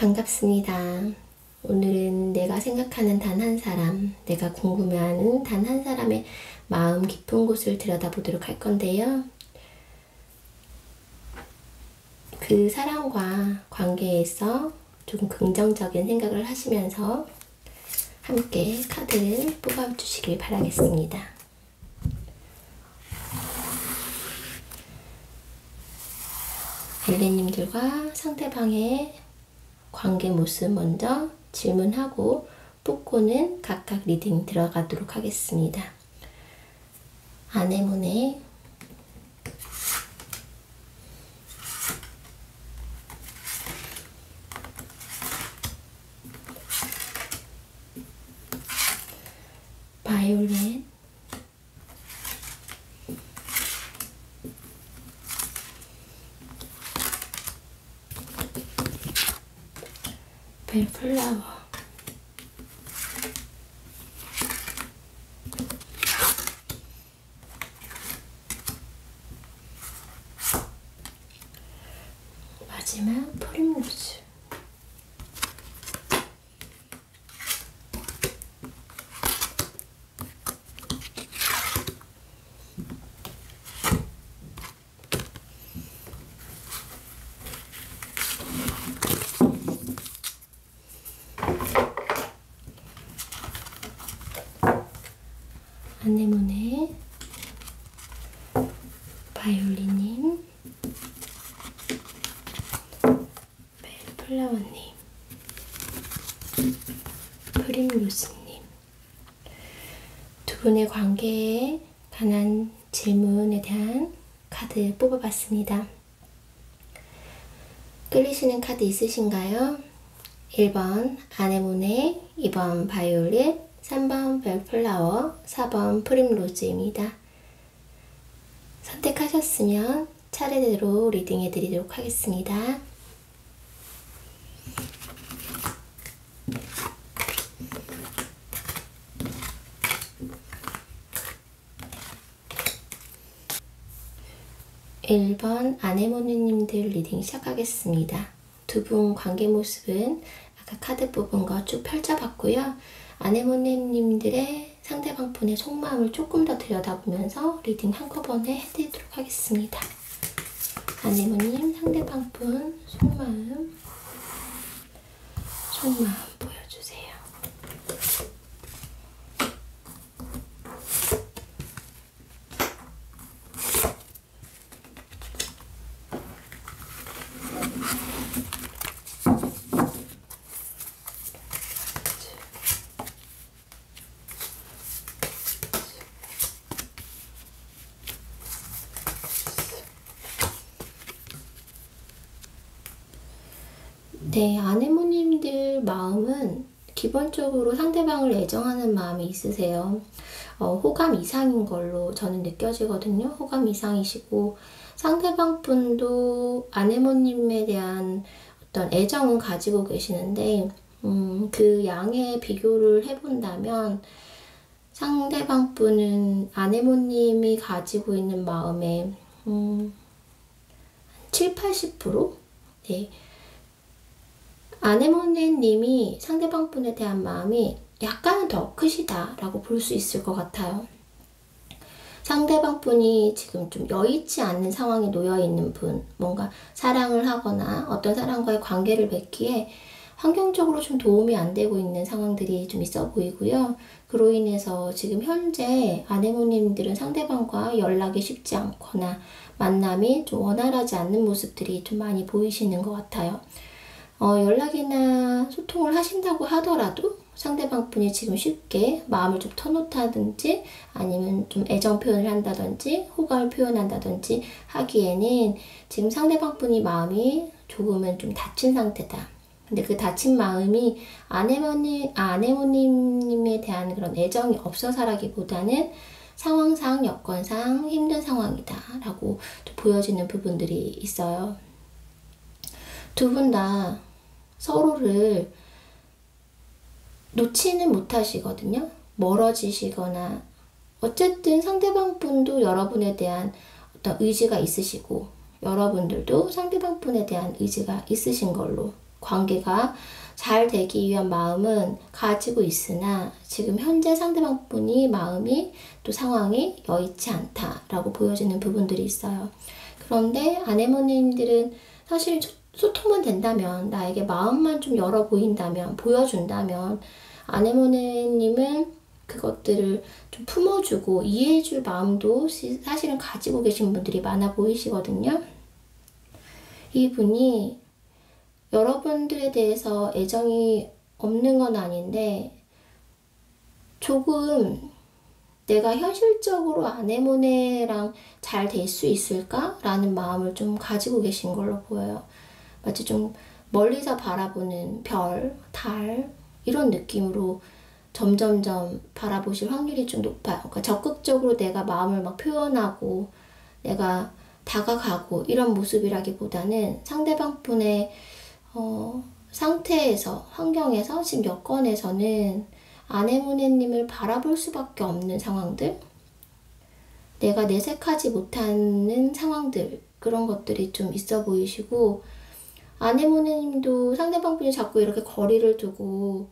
반갑습니다. 오늘은 내가 생각하는 단 한 사람, 내가 궁금해하는 단 한 사람의 마음 깊은 곳을 들여다보도록 할 건데요. 그 사람과 관계에서 조금 긍정적인 생각을 하시면서 함께 카드를 뽑아주시길 바라겠습니다. 엘레님들과 상대방의 관계 모습 먼저 질문하고 뽑고는 각각 리딩 들어가도록 하겠습니다. 아네모네, 바이올렛, 벨플라워, 마지막 프림로즈. 아네모네, 바이올린님, 벨플라워님, 프림로즈님. 두 분의 관계에 관한 질문에 대한 카드 뽑아봤습니다. 끌리시는 카드 있으신가요? 1번 아네모네, 2번 바이올렛, 3번 벨플라워, 4번 프림로즈입니다. 선택하셨으면 차례대로 리딩해 드리도록 하겠습니다. (1번) 아네모네님들 리딩 시작하겠습니다. 두 분 관계 모습은 아까 카드 뽑은 거 쭉 펼쳐봤고요. 아네모네님들의 상대방 분의 속마음을 조금 더 들여다보면서 리딩 한꺼번에 해드리도록 하겠습니다. 아네모님 상대방 분 속마음 보여주세요. 네, 아네모님들 마음은 기본적으로 상대방을 애정하는 마음이 있으세요. 호감 이상인 걸로 저는 느껴지거든요. 호감 이상이시고 상대방 분도 아네모님에 대한 어떤 애정은 가지고 계시는데 그 양의 비교를 해본다면 상대방 분은 아네모님이 가지고 있는 마음의 7, 80%? 네. 아네모네님이 상대방 분에 대한 마음이 약간은 더 크시다라고 볼 수 있을 것 같아요. 상대방 분이 지금 좀 여의치 않는 상황에 놓여 있는 분, 뭔가 사랑을 하거나 어떤 사람과의 관계를 맺기에 환경적으로 좀 도움이 안 되고 있는 상황들이 좀 있어 보이고요. 그로 인해서 지금 현재 아네모님들은 상대방과 연락이 쉽지 않거나 만남이 좀 원활하지 않는 모습들이 좀 많이 보이시는 것 같아요. 연락이나 소통을 하신다고 하더라도 상대방 분이 지금 쉽게 마음을 좀 터놓다든지 아니면 좀 애정 표현을 한다든지 호감을 표현한다든지 하기에는 지금 상대방 분이 마음이 조금은 좀 다친 상태다. 근데 그 다친 마음이 아네모님에 대한 그런 애정이 없어서라기보다는 상황상, 여건상 힘든 상황이다 라고 보여지는 부분들이 있어요. 두 분 다 서로를 놓지는 못하시거든요. 멀어지시거나 어쨌든 상대방 분도 여러분에 대한 어떤 의지가 있으시고 여러분들도 상대방 분에 대한 의지가 있으신 걸로 관계가 잘 되기 위한 마음은 가지고 있으나 지금 현재 상대방 분이 마음이 또 상황이 여의치 않다라고 보여지는 부분들이 있어요. 그런데 아내모님들은 사실 소통만 된다면, 나에게 마음만 좀 열어 보여준다면 아내모님은 그것들을 좀 품어주고 이해해줄 마음도 사실은 가지고 계신 분들이 많아 보이시거든요. 이분이 여러분들에 대해서 애정이 없는 건 아닌데 조금 내가 현실적으로 아내모네랑 잘 될 수 있을까? 라는 마음을 좀 가지고 계신 걸로 보여요. 마치 좀 멀리서 바라보는 별, 달 이런 느낌으로 점점점 바라보실 확률이 좀 높아요. 그러니까 적극적으로 내가 마음을 막 표현하고 내가 다가가고 이런 모습이라기보다는 상대방 분의 상태에서, 환경에서, 지금 여건에서는 아내모네님을 바라볼 수밖에 없는 상황들, 내가 내색하지 못하는 상황들, 그런 것들이 좀 있어 보이시고, 아내모네님도 상대방 분이 자꾸 이렇게 거리를 두고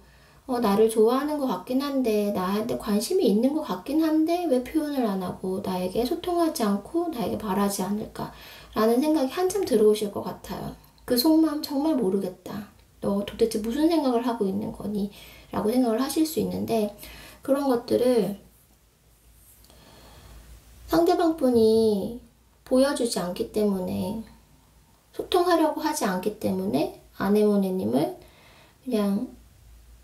나를 좋아하는 것 같긴 한데, 나한테 관심이 있는 것 같긴 한데 왜 표현을 안 하고 나에게 소통하지 않고 나에게 바라지 않을까 라는 생각이 한참 들어오실 것 같아요. 그 속마음 정말 모르겠다. 너 도대체 무슨 생각을 하고 있는 거니? 라고 생각을 하실 수 있는데, 그런 것들을 상대방 분이 보여주지 않기 때문에, 소통하려고 하지 않기 때문에 아내모네님을 그냥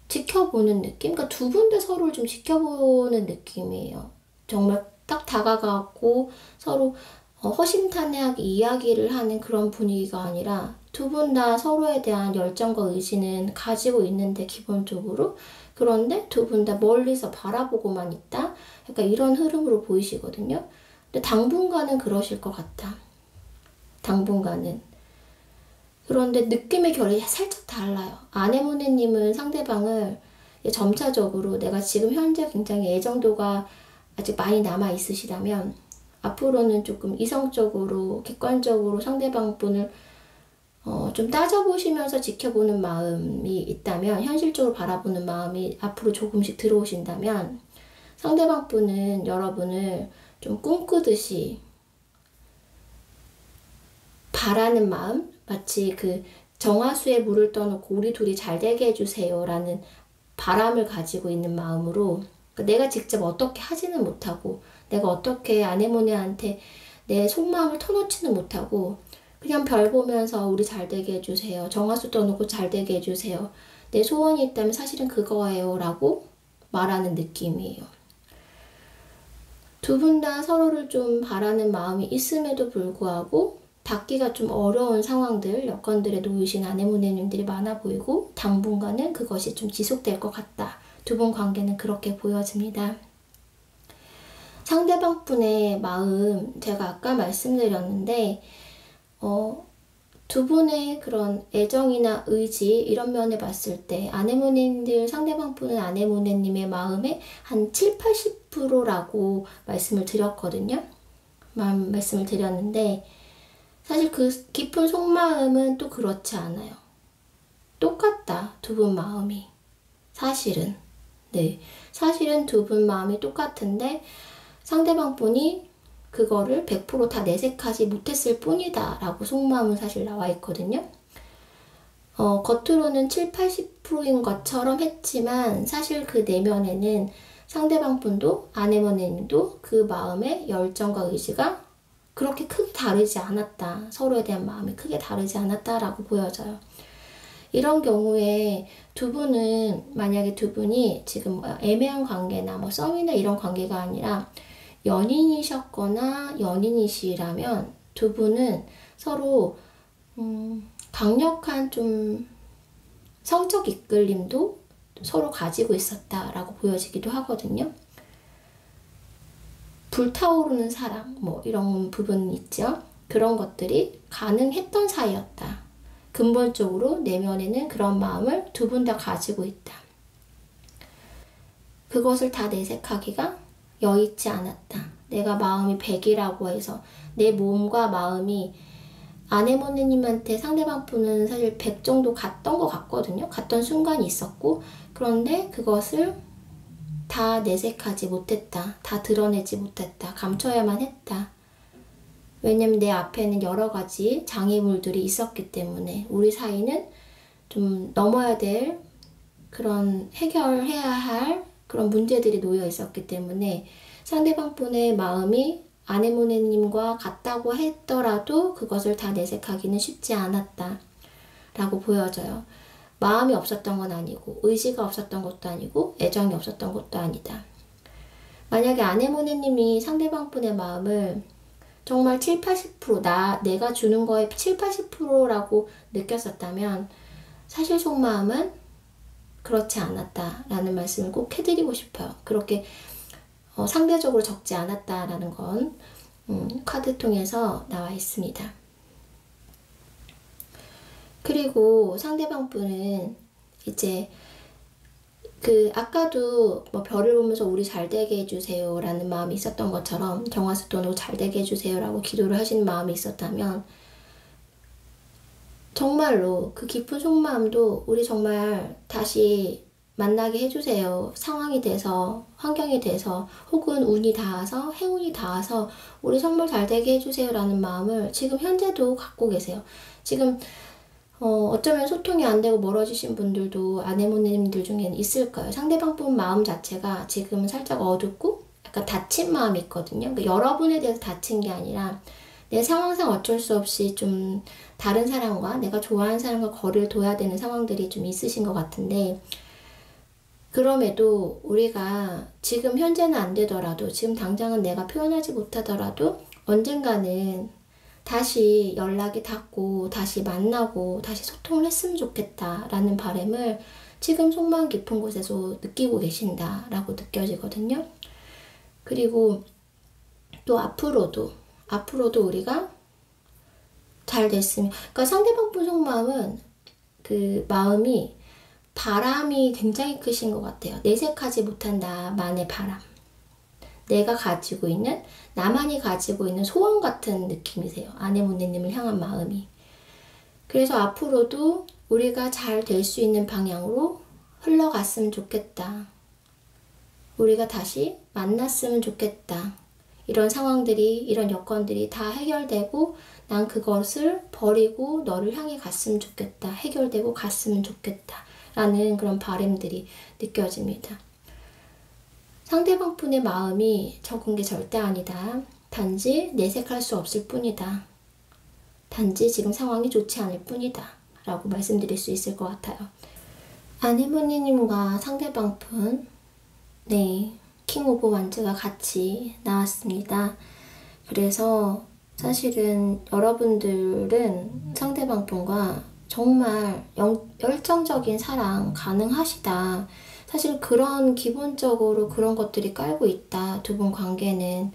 지켜보는 느낌? 그러니까 두 분 다 서로를 좀 지켜보는 느낌이에요. 정말 딱 다가가고 서로 허심탄회하게 이야기를 하는 그런 분위기가 아니라 두 분 다 서로에 대한 열정과 의지는 가지고 있는데 기본적으로, 그런데 두 분 다 멀리서 바라보고만 있다? 약간 이런 흐름으로 보이시거든요. 근데 당분간은 그러실 것 같아. 당분간은. 그런데 느낌의 결이 살짝 달라요. 아내모네님은 상대방을 점차적으로, 내가 지금 현재 굉장히 애정도가 아직 많이 남아 있으시다면 앞으로는 조금 이성적으로, 객관적으로 상대방 분을 좀 따져보시면서 지켜보는 마음이 있다면, 현실적으로 바라보는 마음이 앞으로 조금씩 들어오신다면, 상대방 분은 여러분을 좀 꿈꾸듯이 바라는 마음, 마치 그 정화수에 물을 떠놓고 우리 둘이 잘 되게 해주세요 라는 바람을 가지고 있는 마음으로, 내가 직접 어떻게 하지는 못하고, 내가 어떻게 아내모네한테 내 속마음을 터놓지는 못하고, 그냥 별 보면서 우리 잘 되게 해주세요, 정화수 떠놓고 잘 되게 해주세요, 내 소원이 있다면 사실은 그거예요 라고 말하는 느낌이에요. 두 분 다 서로를 좀 바라는 마음이 있음에도 불구하고 닿기가 좀 어려운 상황들, 여건들에 놓이신 아내모네님들이 많아 보이고, 당분간은 그것이 좀 지속될 것 같다. 두 분 관계는 그렇게 보여집니다. 상대방 분의 마음, 제가 아까 말씀드렸는데 두 분의 그런 애정이나 의지 이런 면에 봤을 때 아내모네님들, 상대방 분은 아내모네님의 마음의 한 7, 80%라고 말씀을 드렸거든요. 말씀을 드렸는데 사실 그 깊은 속마음은 또 그렇지 않아요. 똑같다, 두 분 마음이. 사실은. 네. 사실은 두 분 마음이 똑같은데 상대방 분이 그거를 100% 다 내색하지 못했을 뿐이다 라고 속마음은 사실 나와 있거든요. 겉으로는 7, 80%인 것처럼 했지만 사실 그 내면에는 상대방 분도 아내모네님도 그 마음의 열정과 의지가 그렇게 크게 다르지 않았다. 서로에 대한 마음이 크게 다르지 않았다라고 보여져요. 이런 경우에 두 분은, 만약에 두 분이 지금 애매한 관계나 뭐 썸이나 이런 관계가 아니라 연인이셨거나 연인이시라면 두 분은 서로 강력한 좀 성적 이끌림도 서로 가지고 있었다라고 보여지기도 하거든요. 불타오르는 사랑, 뭐 이런 부분 있죠. 그런 것들이 가능했던 사이였다. 근본적으로 내면에는 그런 마음을 두 분 다 가지고 있다. 그것을 다 내색하기가 여의치 않았다. 내가 마음이 100이라고 해서 내 몸과 마음이 아네모네님한테 상대방 분은 사실 100 정도 갔던 것 같거든요. 갔던 순간이 있었고, 그런데 그것을 다 내색하지 못했다. 다 드러내지 못했다. 감춰야만 했다. 왜냐면 내 앞에는 여러 가지 장애물들이 있었기 때문에 우리 사이는 좀 넘어야 될 그런 해결해야 할 그런 문제들이 놓여 있었기 때문에 상대방 분의 마음이 아네모네님과 같다고 했더라도 그것을 다 내색하기는 쉽지 않았다 라고 보여져요. 마음이 없었던 건 아니고 의지가 없었던 것도 아니고 애정이 없었던 것도 아니다. 만약에 아네모네님이 상대방 분의 마음을 정말 7, 80% 내가 주는 거에 7, 80%라고 느꼈었다면 사실 속마음은 그렇지 않았다라는 말씀을 꼭 해드리고 싶어요. 그렇게 상대적으로 적지 않았다라는 건 카드 통해서 나와 있습니다. 그리고 상대방 분은 이제 아까도 뭐 별을 보면서 우리 잘 되게 해주세요 라는 마음이 있었던 것처럼 정화수돈으로 잘 되게 해주세요 라고 기도를 하시는 마음이 있었다면 정말로 그 깊은 속마음도 우리 정말 다시 만나게 해주세요. 상황이 돼서, 환경이 돼서, 혹은 운이 닿아서, 행운이 닿아서 우리 정말 잘 되게 해주세요 라는 마음을 지금 현재도 갖고 계세요. 지금 어쩌면 소통이 안 되고 멀어지신 분들도 아네모네님들 중에는 있을 거예요. 상대방 분 마음 자체가 지금은 살짝 어둡고 약간 닫힌 마음이 있거든요. 그러니까 여러분에 대해서 닫힌 게 아니라 내 상황상 어쩔 수 없이 좀 다른 사람과 내가 좋아하는 사람과 거리를 둬야 되는 상황들이 좀 있으신 것 같은데 그럼에도 우리가 지금 현재는 안 되더라도 지금 당장은 내가 표현하지 못하더라도 언젠가는 다시 연락이 닿고 다시 만나고 다시 소통을 했으면 좋겠다라는 바람을 지금 속마음 깊은 곳에서 느끼고 계신다라고 느껴지거든요. 그리고 또 앞으로도 우리가 잘 됐으면, 그러니까 상대방 분 속마음은 그 마음이 바람이 굉장히 크신 것 같아요. 내색하지 못한 나만의 바람. 내가 가지고 있는, 나만이 가지고 있는 소원 같은 느낌이세요. 아네모네님을 향한 마음이. 그래서 앞으로도 우리가 잘 될 수 있는 방향으로 흘러갔으면 좋겠다. 우리가 다시 만났으면 좋겠다. 이런 상황들이, 이런 여건들이 다 해결되고 난 그것을 버리고 너를 향해 갔으면 좋겠다. 해결되고 갔으면 좋겠다. 라는 그런 바람들이 느껴집니다. 상대방 분의 마음이 적은 게 절대 아니다. 단지 내색할 수 없을 뿐이다. 단지 지금 상황이 좋지 않을 뿐이다. 라고 말씀드릴 수 있을 것 같아요. 아네모네님과 상대방 분, 네, 킹 오브 완즈가 같이 나왔습니다. 그래서 사실은 여러분들은 상대방 분과 정말 열정적인 사랑 가능하시다. 사실 그런 기본적으로 그런 것들이 깔고 있다. 두 분 관계는.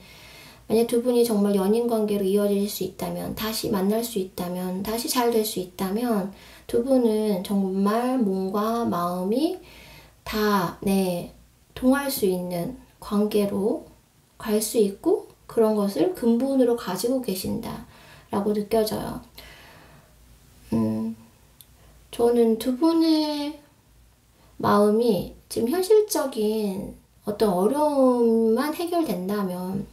만약 두 분이 정말 연인 관계로 이어질 수 있다면, 다시 만날 수 있다면, 다시 잘 될 수 있다면 두 분은 정말 몸과 마음이 다 통할 수 있는 관계로 갈 수 있고 그런 것을 근본으로 가지고 계신다 라고 느껴져요. 저는 두 분의 마음이 지금 현실적인 어떤 어려움만 해결된다면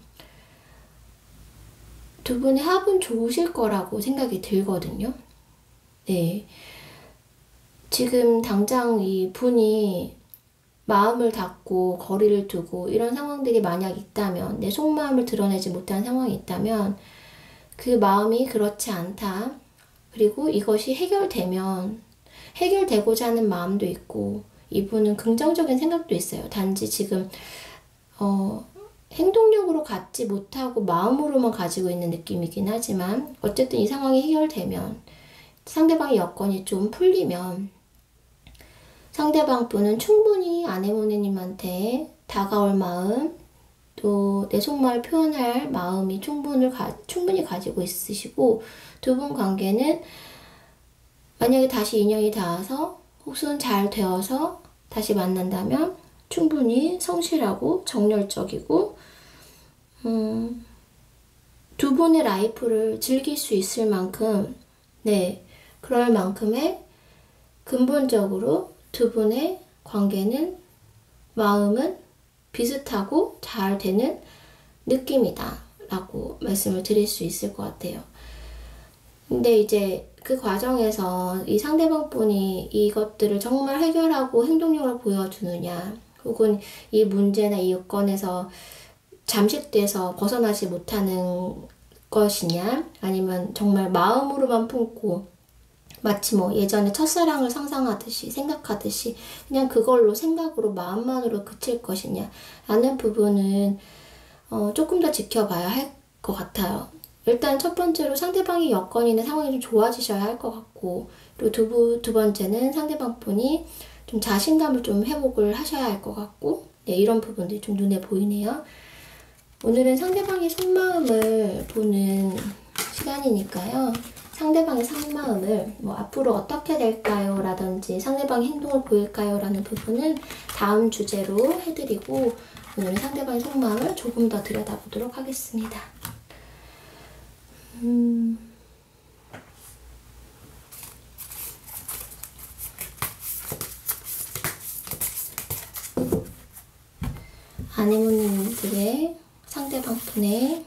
두 분의 합은 좋으실 거라고 생각이 들거든요. 네. 지금 당장 이 분이 마음을 닫고 거리를 두고 이런 상황들이 만약 있다면, 내 속마음을 드러내지 못한 상황이 있다면 그 마음이 그렇지 않다. 그리고 이것이 해결되고자 하는 마음도 있고 이분은 긍정적인 생각도 있어요. 단지 지금 행동력으로 갖지 못하고 마음으로만 가지고 있는 느낌이긴 하지만 어쨌든 이 상황이 해결되면, 상대방의 여건이 좀 풀리면 상대방 분은 충분히 아네모네님한테 다가올 마음, 또 내 속마음을 표현할 마음이 충분히 가지고 있으시고, 두 분 관계는 만약에 다시 인연이 닿아서 혹은 잘 되어서 다시 만난다면 충분히 성실하고 정열적이고 두 분의 라이프를 즐길 수 있을 만큼, 네, 그럴 만큼의 근본적으로 두 분의 관계는, 마음은 비슷하고 잘 되는 느낌이다 라고 말씀을 드릴 수 있을 것 같아요. 근데 이제 그 과정에서 이 상대방 분이 이것들을 정말 해결하고 행동력을 보여주느냐, 혹은 이 문제나 이 여건에서 잠식돼서 벗어나지 못하는 것이냐, 아니면 정말 마음으로만 품고 마치 뭐 예전에 첫사랑을 상상하듯이 생각하듯이 그냥 그걸로 생각으로 마음만으로 그칠 것이냐 라는 부분은 조금 더 지켜봐야 할 것 같아요. 일단 첫 번째로 상대방의 여건이나 상황이 좀 좋아지셔야 할 것 같고, 그리고 두 번째는 상대방 분이 좀 자신감을 좀 회복을 하셔야 할 것 같고, 네, 이런 부분들이 좀 눈에 보이네요. 오늘은 상대방의 속마음을 보는 시간이니까요. 상대방의 속마음을 뭐 앞으로 어떻게 될까요? 라든지 상대방의 행동을 보일까요? 라는 부분은 다음 주제로 해드리고, 오늘은 상대방의 속마음을 조금 더 들여다보도록 하겠습니다. 아네모네님들의 상대방 분의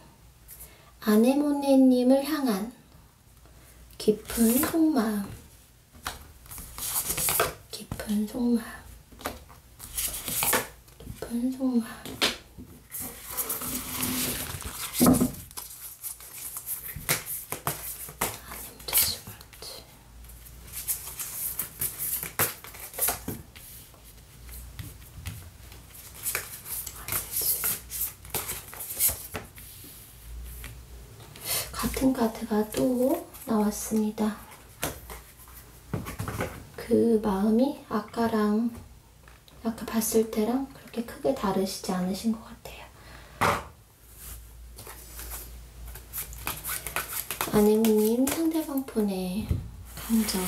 아네모네님을 향한 깊은 속마음, 깊은 속마음, 깊은 속마음. 같은 카드가 또 나왔습니다. 그 마음이 아까 봤을 때랑 그렇게 크게 다르시지 않으신 것 같아요. 아내님 상대방 분의 감정.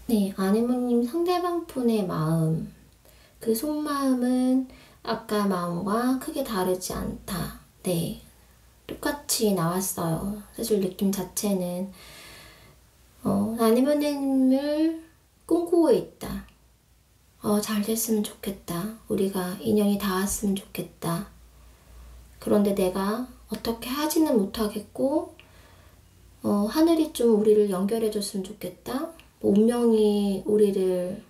네, 아내모님 상대방 분의 마음, 그 속마음은 아까 마음과 크게 다르지 않다. 네, 똑같이 나왔어요. 사실 느낌 자체는 아내모님을 꿈꾸고 있다. 잘 됐으면 좋겠다. 우리가 인연이 닿았으면 좋겠다. 그런데 내가 어떻게 하지는 못하겠고, 하늘이 좀 우리를 연결해줬으면 좋겠다. 운명이 우리를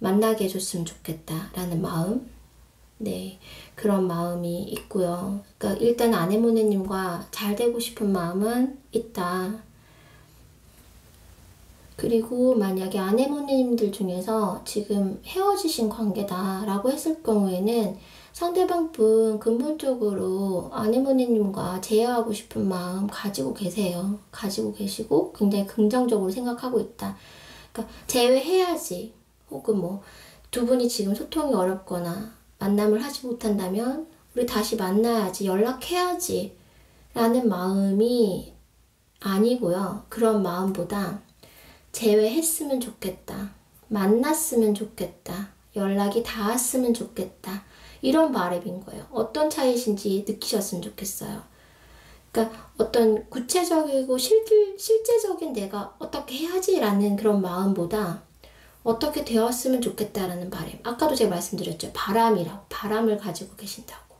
만나게 해줬으면 좋겠다 라는 마음, 네, 그런 마음이 있고요. 그러니까 일단 아네모네님과 잘 되고 싶은 마음은 있다. 그리고 만약에 아네모네님들 중에서 지금 헤어지신 관계다 라고 했을 경우에는 상대방 분 근본적으로 아네모네님과 재회하고 싶은 마음 가지고 계세요. 가지고 계시고 굉장히 긍정적으로 생각하고 있다. 그러니까 재회해야지, 혹은 뭐 두 분이 지금 소통이 어렵거나 만남을 하지 못한다면 우리 다시 만나야지, 연락해야지 라는 마음이 아니고요. 그런 마음보다 재회했으면 좋겠다, 만났으면 좋겠다, 연락이 닿았으면 좋겠다, 이런 바람인 거예요. 어떤 차이신지 느끼셨으면 좋겠어요. 그러니까 어떤 구체적이고 실제적인 내가 어떻게 해야지라는 그런 마음보다 어떻게 되었으면 좋겠다라는 바람. 아까도 제가 말씀드렸죠. 바람을 가지고 계신다고.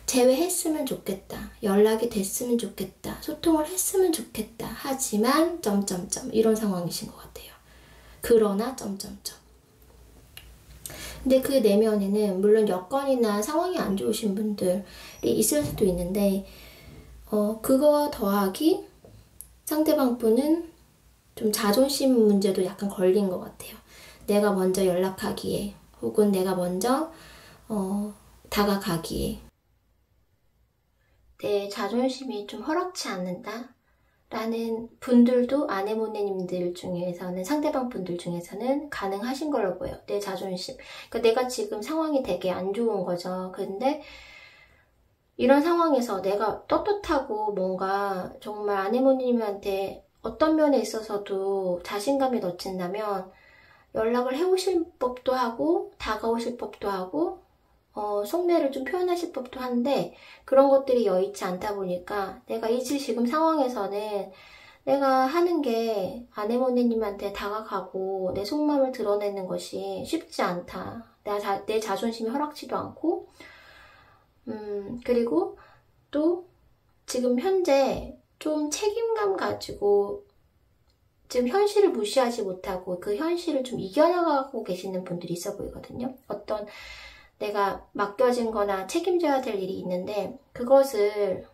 재회했으면 좋겠다. 연락이 됐으면 좋겠다. 소통을 했으면 좋겠다. 하지만 점점점 이런 상황이신 것 같아요. 그러나 점점점. 근데 그 내면에는 물론 여건이나 상황이 안 좋으신 분들이 있을 수도 있는데, 그거와 더하기 상대방 분은 좀 자존심 문제도 약간 걸린 것 같아요. 내가 먼저 연락하기에, 혹은 내가 먼저 다가가기에, 내 자존심이 좀 허락치 않는다 라는 분들도 아네모네님들 중에서는, 상대방 분들 중에서는 가능하신 걸로 보여요. 내 자존심. 그러니까 내가 지금 상황이 되게 안 좋은 거죠. 근데 이런 상황에서 내가 떳떳하고 뭔가 정말 아네모네님한테 어떤 면에 있어서도 자신감이 넘친다면 연락을 해오실 법도 하고 다가오실 법도 하고 속내를 좀 표현하실 법도 한데, 그런 것들이 여의치 않다 보니까 내가 이 지금 상황에서는 내가 하는 게 아네모네님한테 다가가고 내 속마음을 드러내는 것이 쉽지 않다. 내 자존심이 허락지도 않고, 그리고 또 지금 현재 좀 책임감 가지고 지금 현실을 무시하지 못하고 그 현실을 좀 이겨나가고 계시는 분들이 있어 보이거든요. 어떤 내가 맡겨진 거나 책임져야 될 일이 있는데 그것을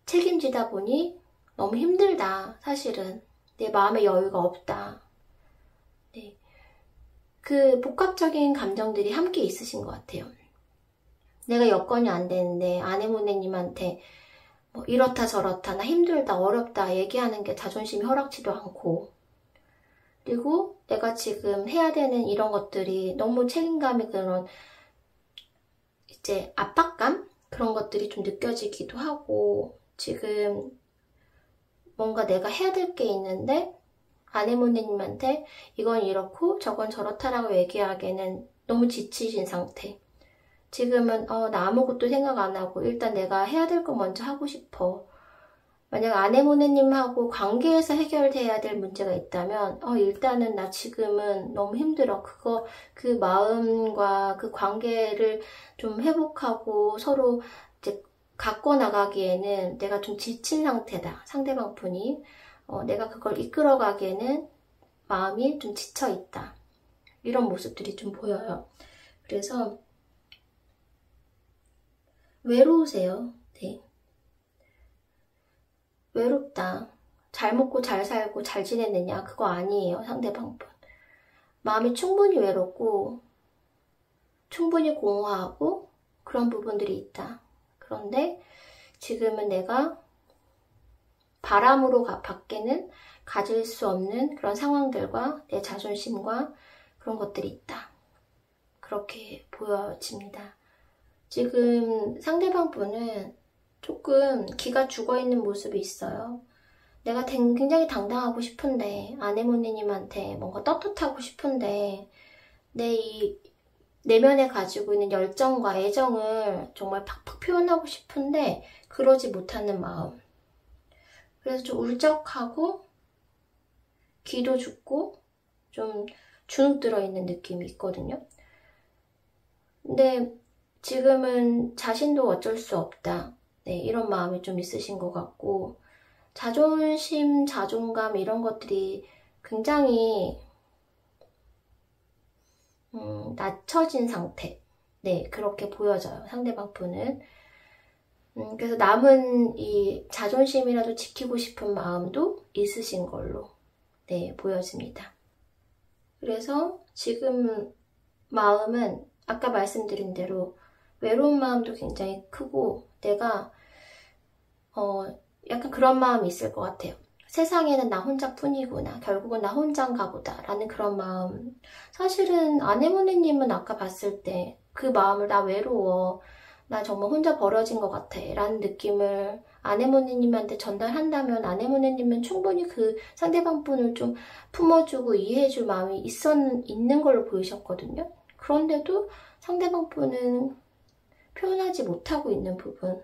책임지다 보니 너무 힘들다. 사실은 내 마음의 여유가 없다. 네. 그 복합적인 감정들이 함께 있으신 것 같아요. 내가 여건이 안 되는데 아내모네님한테 뭐 이렇다 저렇다, 나 힘들다, 어렵다 얘기하는 게 자존심이 허락지도 않고, 그리고 내가 지금 해야 되는 이런 것들이 너무 책임감이, 그런 이제 압박감? 그런 것들이 좀 느껴지기도 하고, 지금 뭔가 내가 해야 될 게 있는데 아내모네님한테 이건 이렇고 저건 저렇다라고 얘기하기에는 너무 지치신 상태. 지금은 나 아무것도 생각 안 하고 일단 내가 해야 될 거 먼저 하고 싶어. 만약 아내모네님하고 관계에서 해결돼야 될 문제가 있다면 일단은 나 지금은 너무 힘들어. 그 마음과 그 관계를 좀 회복하고 서로 이제 갖고 나가기에는 내가 좀 지친 상태다. 상대방 분이 내가 그걸 이끌어가기에는 마음이 좀 지쳐 있다. 이런 모습들이 좀 보여요. 그래서 외로우세요. 네. 외롭다. 잘 먹고 잘 살고 잘 지냈느냐? 그거 아니에요. 상대방 분. 마음이 충분히 외롭고 충분히 공허하고 그런 부분들이 있다. 그런데 지금은 내가 바람으로 밖에는 가질 수 없는 그런 상황들과 내 자존심과 그런 것들이 있다. 그렇게 보여집니다. 지금 상대방 분은 조금 기가 죽어있는 모습이 있어요. 내가 굉장히 당당하고 싶은데, 아내모님한테 뭔가 떳떳하고 싶은데, 이 내면에 가지고 있는 열정과 애정을 정말 팍팍 표현하고 싶은데 그러지 못하는 마음. 그래서 좀 울적하고 기도 죽고 좀 주눅 들어있는 느낌이 있거든요. 근데 지금은 자신도 어쩔 수 없다. 네, 이런 마음이 좀 있으신 것 같고, 자존심, 자존감 이런 것들이 굉장히 낮춰진 상태. 네, 그렇게 보여져요. 상대방 분은. 그래서 남은 이 자존심이라도 지키고 싶은 마음도 있으신 걸로 네, 보여집니다. 그래서 지금 마음은 아까 말씀드린 대로 외로운 마음도 굉장히 크고, 내가 약간 그런 마음이 있을 것 같아요. 세상에는 나 혼자뿐이구나. 결국은 나 혼자인가 보다. 라는 그런 마음. 사실은 아내모네님은 아까 봤을 때 그 마음을 나 외로워. 나 정말 혼자 버려진 것 같아. 라는 느낌을 아내모네님한테 전달한다면 아내모네님은 충분히 그 상대방 분을 좀 품어주고 이해해줄 마음이 있는 걸로 보이셨거든요. 그런데도 상대방 분은 표현하지 못하고 있는 부분.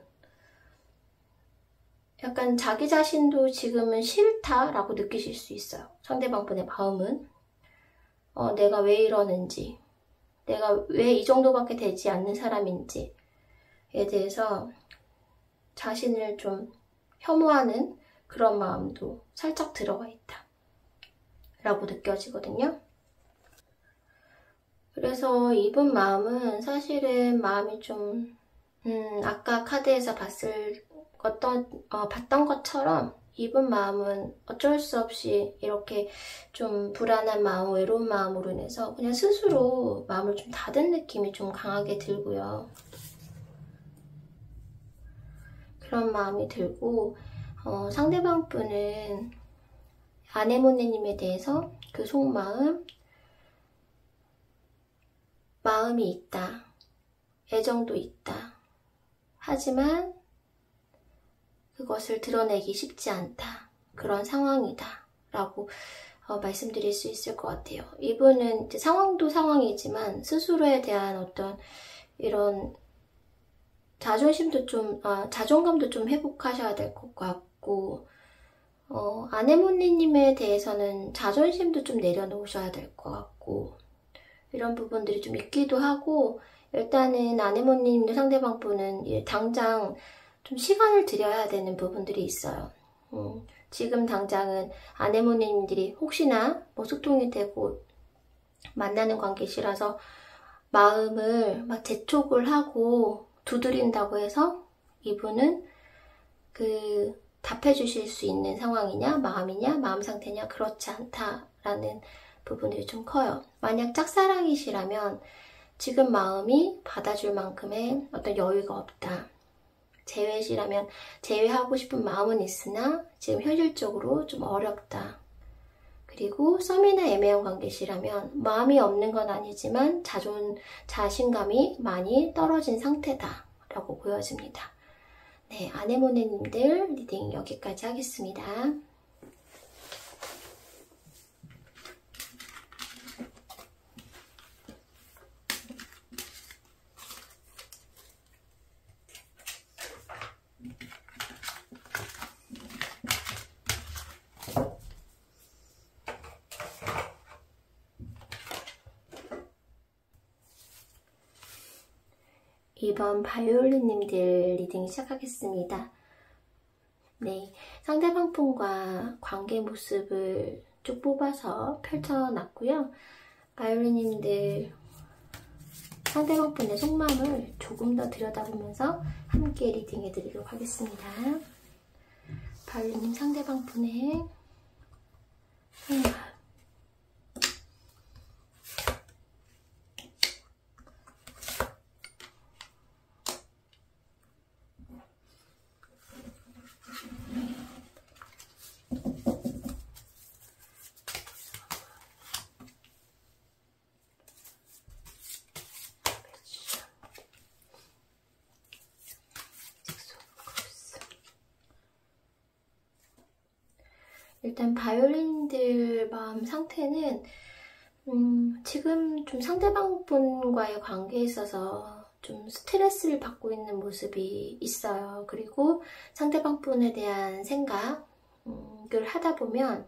약간 자기 자신도 지금은 싫다라고 느끼실 수 있어요. 상대방 분의 마음은. 내가 왜 이러는지, 내가 왜 이 정도밖에 되지 않는 사람인지에 대해서 자신을 좀 혐오하는 그런 마음도 살짝 들어가 있다 라고 느껴지거든요. 그래서 이분 마음은 사실은 마음이 좀 아까 카드에서 봤던 것처럼 이분 마음은 어쩔 수 없이 이렇게 좀 불안한 마음, 외로운 마음으로 인해서 그냥 스스로 마음을 좀 닫은 느낌이 좀 강하게 들고요. 그런 마음이 들고, 상대방 분은 아네모네님에 대해서 그 속마음, 마음이 있다, 애정도 있다. 하지만 그것을 드러내기 쉽지 않다. 그런 상황이다. 라고 말씀드릴 수 있을 것 같아요. 이분은 이제 상황도 상황이지만 스스로에 대한 어떤 이런 자존감도 좀 회복하셔야 될 것 같고, 아네모네님에 대해서는 자존심도 좀 내려놓으셔야 될 것 같고, 이런 부분들이 좀 있기도 하고, 일단은 아네모네님도 상대방 분은 당장 좀 시간을 들여야 되는 부분들이 있어요. 지금 당장은 아네모네님들이 혹시나 뭐 소통이 되고 만나는 관계시라서 마음을 막 재촉을 하고 두드린다고 해서 이분은 답해 주실 수 있는 상황이냐, 마음이냐, 마음 상태냐, 그렇지 않다라는 부분들이 좀 커요. 만약 짝사랑이시라면 지금 마음이 받아줄 만큼의 어떤 여유가 없다. 재회시라면 재회하고 싶은 마음은 있으나 지금 현실적으로 좀 어렵다. 그리고 썸이나 애매한 관계시라면 마음이 없는 건 아니지만 자신감이 많이 떨어진 상태다 라고 보여집니다. 네, 아네모네님들 리딩 여기까지 하겠습니다. 이번 바이올린님들 리딩 시작하겠습니다. 네, 상대방 분과 관계 모습을 쭉 뽑아서 펼쳐놨고요. 바이올린님들 상대방 분의 속마음을 조금 더 들여다보면서 함께 리딩해드리도록 하겠습니다. 바이올린님 상대방 분의 속마음. 일단 바이올린들 마음 상태는 지금 좀 상대방 분과의 관계에 있어서 좀 스트레스를 받고 있는 모습이 있어요. 그리고 상대방 분에 대한 생각을 하다 보면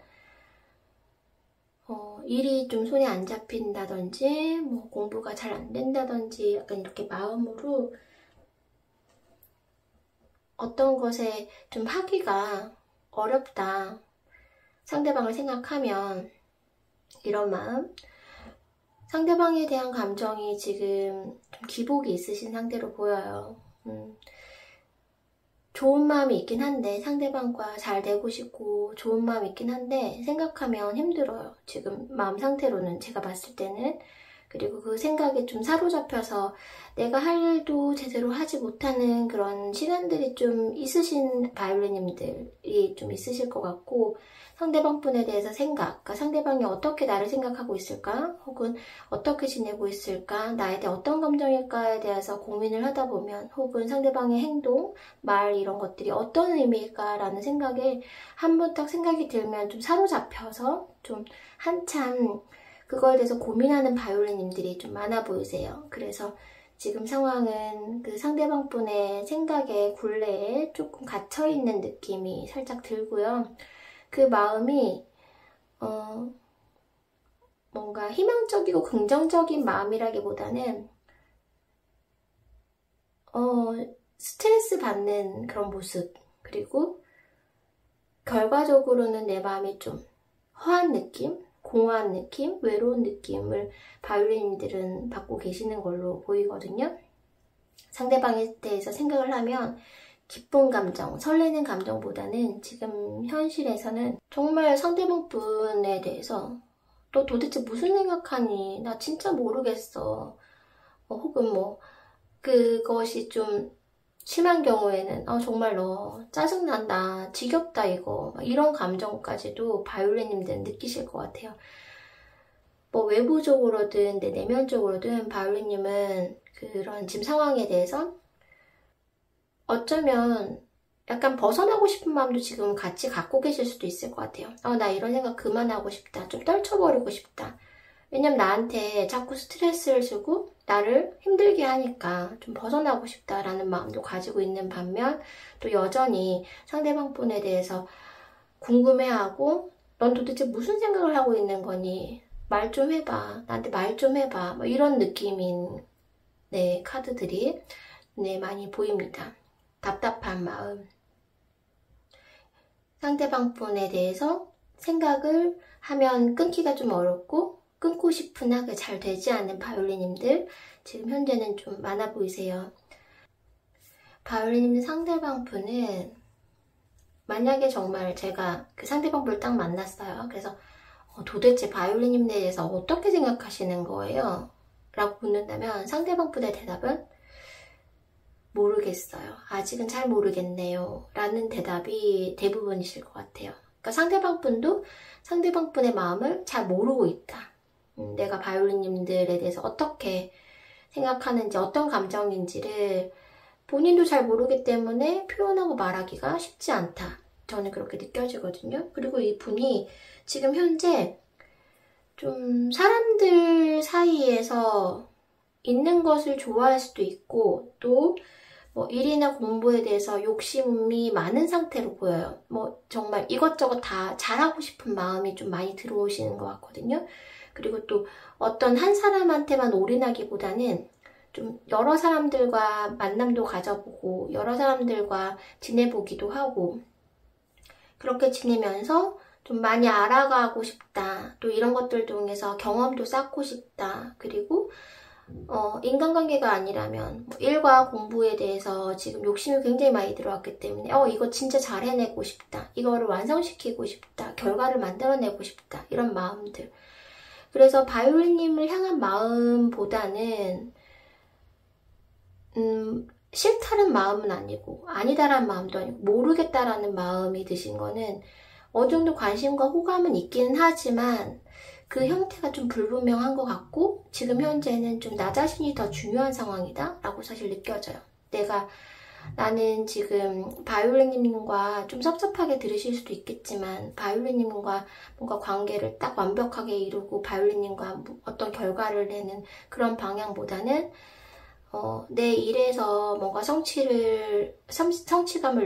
일이 좀 손에 안 잡힌다든지 뭐 공부가 잘 안 된다든지 약간 이렇게 마음으로 어떤 것에 좀 하기가 어렵다. 상대방을 생각하면 이런 마음, 상대방에 대한 감정이 지금 좀 기복이 있으신 상태로 보여요. 좋은 마음이 있긴 한데 상대방과 잘 되고 싶고 좋은 마음이 있긴 한데 생각하면 힘들어요. 지금 마음 상태로는 제가 봤을 때는. 그리고 그 생각에 좀 사로잡혀서 내가 할 일도 제대로 하지 못하는 그런 시간들이 좀 있으신 바이올린님들이 좀 있으실 것 같고, 상대방 분에 대해서 생각, 그러니까 상대방이 어떻게 나를 생각하고 있을까? 혹은 어떻게 지내고 있을까? 나에 대해 어떤 감정일까에 대해서 고민을 하다 보면, 혹은 상대방의 행동, 말 이런 것들이 어떤 의미일까라는 생각에 한 번 딱 생각이 들면 좀 사로잡혀서 좀 한참 그거에 대해서 고민하는 바이올린님들이 좀 많아 보이세요. 그래서 지금 상황은 그 상대방 분의 생각의 굴레에 조금 갇혀있는 느낌이 살짝 들고요. 그 마음이 뭔가 희망적이고 긍정적인 마음이라기보다는 스트레스 받는 그런 모습, 그리고 결과적으로는 내 마음이 좀 허한 느낌? 공허한 느낌, 외로운 느낌을 바이올린님들은 받고 계시는 걸로 보이거든요. 상대방에 대해서 생각을 하면 기쁜 감정, 설레는 감정보다는 지금 현실에서는 정말 상대방 분에 대해서 너 도대체 무슨 생각하니? 나 진짜 모르겠어. 혹은 뭐 그것이 좀 심한 경우에는 정말 너 짜증난다, 지겹다 이거 이런 감정까지도 바이올린님들은 느끼실 것 같아요. 뭐 외부적으로든 내면적으로든 바이올린님은 그런 지금 상황에 대해서 어쩌면 약간 벗어나고 싶은 마음도 지금 같이 갖고 계실 수도 있을 것 같아요. 나 이런 생각 그만하고 싶다. 좀 떨쳐버리고 싶다. 왜냐면 나한테 자꾸 스트레스를 주고 나를 힘들게 하니까 좀 벗어나고 싶다라는 마음도 가지고 있는 반면 또 여전히 상대방 분에 대해서 궁금해하고 넌 도대체 무슨 생각을 하고 있는 거니? 말 좀 해봐. 나한테 말 좀 해봐. 뭐 이런 느낌인 카드들이 많이 보입니다. 답답한 마음. 상대방 분에 대해서 생각을 하면 끊기가 좀 어렵고 끊고 싶으나 잘 되지 않는 바이올린님들 지금 현재는 좀 많아 보이세요. 바이올린님 상대방 분은 만약에 정말 제가 그 상대방 분을 딱 만났어요. 그래서 도대체 바이올린님에 대해서 어떻게 생각하시는 거예요? 라고 묻는다면 상대방 분의 대답은 모르겠어요. 아직은 잘 모르겠네요. 라는 대답이 대부분이실 것 같아요. 그러니까 상대방 분도 상대방 분의 마음을 잘 모르고 있다. 내가 바이올린님들에 대해서 어떻게 생각하는지, 어떤 감정인지를 본인도 잘 모르기 때문에 표현하고 말하기가 쉽지 않다. 저는 그렇게 느껴지거든요. 그리고 이 분이 지금 현재 좀 사람들 사이에서 있는 것을 좋아할 수도 있고 또 뭐 일이나 공부에 대해서 욕심이 많은 상태로 보여요. 뭐 정말 이것저것 다 잘하고 싶은 마음이 좀 많이 들어오시는 것 같거든요. 그리고 또 어떤 한 사람한테만 올인하기보다는 좀 여러 사람들과 만남도 가져보고 여러 사람들과 지내보기도 하고 그렇게 지내면서 좀 많이 알아가고 싶다. 또 이런 것들 통해서 경험도 쌓고 싶다. 그리고 인간관계가 아니라면 일과 공부에 대해서 지금 욕심이 굉장히 많이 들어왔기 때문에 이거 진짜 잘 해내고 싶다. 이거를 완성시키고 싶다. 결과를 만들어내고 싶다. 이런 마음들. 그래서 바이올린님을 향한 마음보다는 싫다는 마음은 아니고 아니다라는 마음도 아니고 모르겠다라는 마음이 드신 거는 어느 정도 관심과 호감은 있기는 하지만 그 형태가 좀 불분명한 것 같고 지금 현재는 좀 나 자신이 더 중요한 상황이다 라고 사실 느껴져요. 나는 지금 바이올린님과 좀 섭섭하게 들으실 수도 있겠지만 바이올린님과 뭔가 관계를 딱 완벽하게 이루고 바이올린님과 어떤 결과를 내는 그런 방향보다는 내 일에서 뭔가 성취감을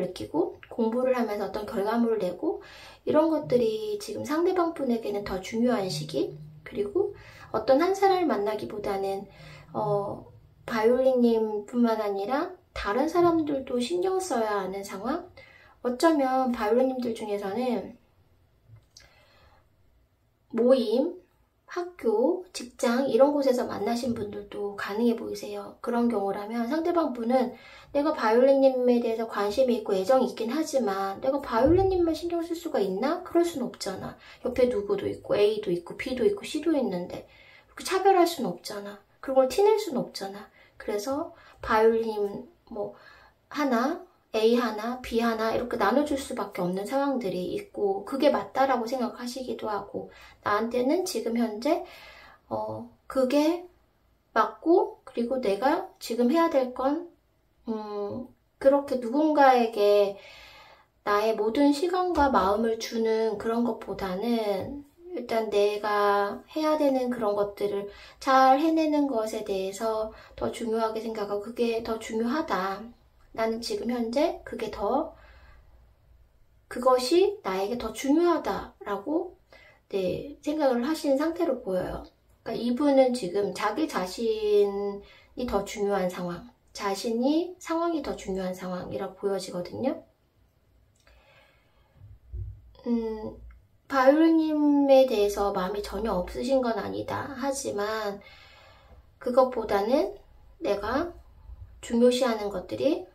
느끼고 공부를 하면서 어떤 결과물을 내고 이런 것들이 지금 상대방 분에게는 더 중요한 시기 그리고 어떤 한 사람을 만나기보다는 바이올린님 뿐만 아니라 다른 사람들도 신경 써야 하는 상황? 어쩌면 바이올린님들 중에서는 모임, 학교, 직장 이런 곳에서 만나신 분들도 가능해 보이세요. 그런 경우라면 상대방 분은 내가 바이올린님에 대해서 관심이 있고 애정이 있긴 하지만 내가 바이올린님만 신경 쓸 수가 있나? 그럴 순 없잖아. 옆에 누구도 있고 A도 있고 B도 있고 C도 있는데 그렇게 차별할 순 없잖아. 그걸 티낼 순 없잖아. 그래서 바이올린 하나, A 하나, B 하나 이렇게 나눠줄 수밖에 없는 상황들이 있고 그게 맞다라고 생각하시기도 하고 나한테는 지금 현재 그게 맞고 그리고 내가 지금 해야 될 건 그렇게 누군가에게 나의 모든 시간과 마음을 주는 그런 것보다는 일단 내가 해야 되는 그런 것들을 잘 해내는 것에 대해서 더 중요하게 생각하고 그게 더 중요하다. 나는 지금 현재 그것이 나에게 더 중요하다라고 생각을 하신 상태로 보여요. 그러니까 이분은 지금 자기 자신이 더 중요한 상황, 상황이 더 중요한 상황이라고 보여지거든요. 바이올린님에 대해서 마음이 전혀 없으신 건 아니다. 하지만 그것보다는 내가 중요시하는 것들이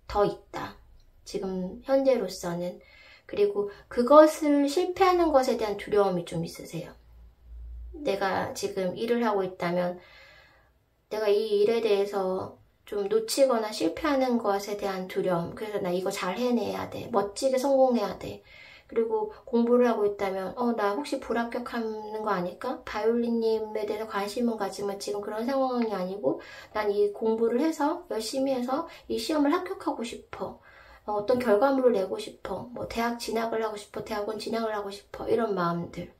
더 있다. 지금 현재로서는. 그리고 그것을 실패하는 것에 대한 두려움이 좀 있으세요. 내가 지금 일을 하고 있다면 내가 이 일에 대해서 좀 놓치거나 실패하는 것에 대한 두려움. 그래서 나 이거 잘 해내야 돼. 멋지게 성공해야 돼. 그리고 공부를 하고 있다면 나 혹시 불합격하는 거 아닐까? 바이올린님에 대해서 관심은 가지만 지금 그런 상황이 아니고 난 이 공부를 해서 열심히 해서 이 시험을 합격하고 싶어. 어떤 결과물을 내고 싶어. 뭐 대학 진학을 하고 싶어. 대학원 진학을 하고 싶어. 이런 마음들.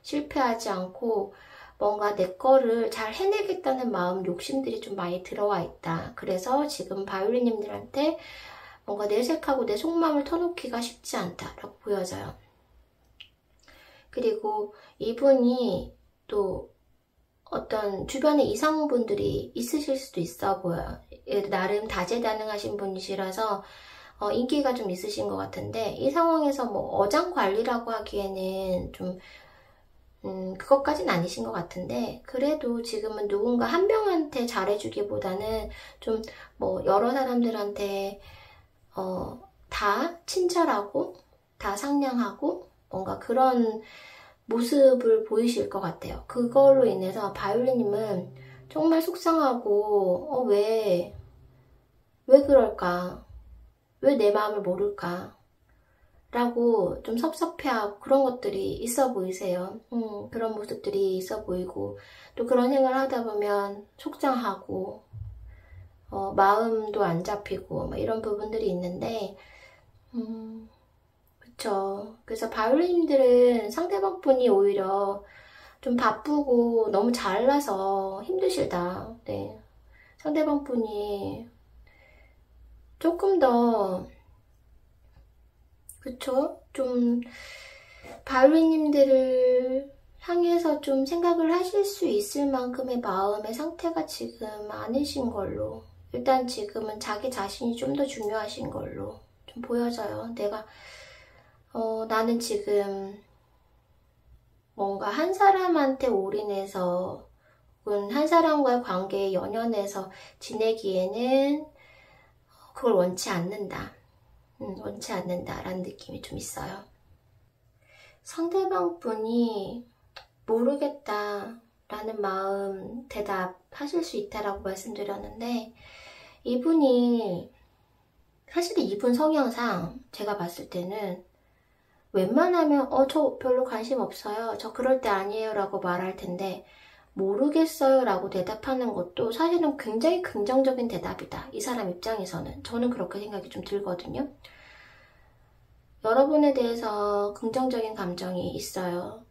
실패하지 않고 뭔가 내 거를 잘 해내겠다는 마음, 욕심들이 좀 많이 들어와 있다. 그래서 지금 바이올린님들한테 뭔가 내색하고 내 속마음을 터놓기가 쉽지 않다라고 보여져요. 그리고 이분이 또 어떤 주변에 이성분들이 있으실 수도 있어 보여요. 나름 다재다능하신 분이시라서 인기가 좀 있으신 것 같은데 이 상황에서 뭐 어장관리라고 하기에는 좀 그것까지는 아니신 것 같은데 그래도 지금은 누군가 한 명한테 잘해주기보다는 좀 뭐 여러 사람들한테 다 친절하고 다 상냥하고 뭔가 그런 모습을 보이실 것 같아요. 그걸로 인해서 바이올린님은 정말 속상하고 왜 그럴까? 왜 내 마음을 모를까? 라고 좀 섭섭해하고 그런 것들이 있어 보이세요. 그런 모습들이 있어 보이고 또 그런 생각을 하다 보면 속상하고 마음도 안 잡히고 막 이런 부분들이 있는데 그쵸. 그래서 바이올린님들은 상대방 분이 오히려 좀 바쁘고 너무 잘나서 힘드시다. 네. 상대방 분이 조금 더 그쵸? 좀 바이올린님들을 향해서 좀 생각을 하실 수 있을 만큼의 마음의 상태가 지금 아니신 걸로 일단 지금은 자기 자신이 좀 더 중요하신 걸로 좀 보여져요. 내가 나는 지금 뭔가 한 사람한테 올인해서 혹은 한 사람과의 관계에 연연해서 지내기에는 그걸 원치 않는다. 원치 않는다라는 느낌이 좀 있어요. 상대방 분이 모르겠다라는 마음 대답하실 수 있다라고 말씀드렸는데 이분이 사실 이분 성향상 제가 봤을 때는 웬만하면 저 별로 관심 없어요. 저 그럴 때 아니에요 라고 말할 텐데 모르겠어요 라고 대답하는 것도 사실은 굉장히 긍정적인 대답이다. 이 사람 입장에서는. 저는 그렇게 생각이 좀 들거든요. 여러분에 대해서 긍정적인 감정이 있어요.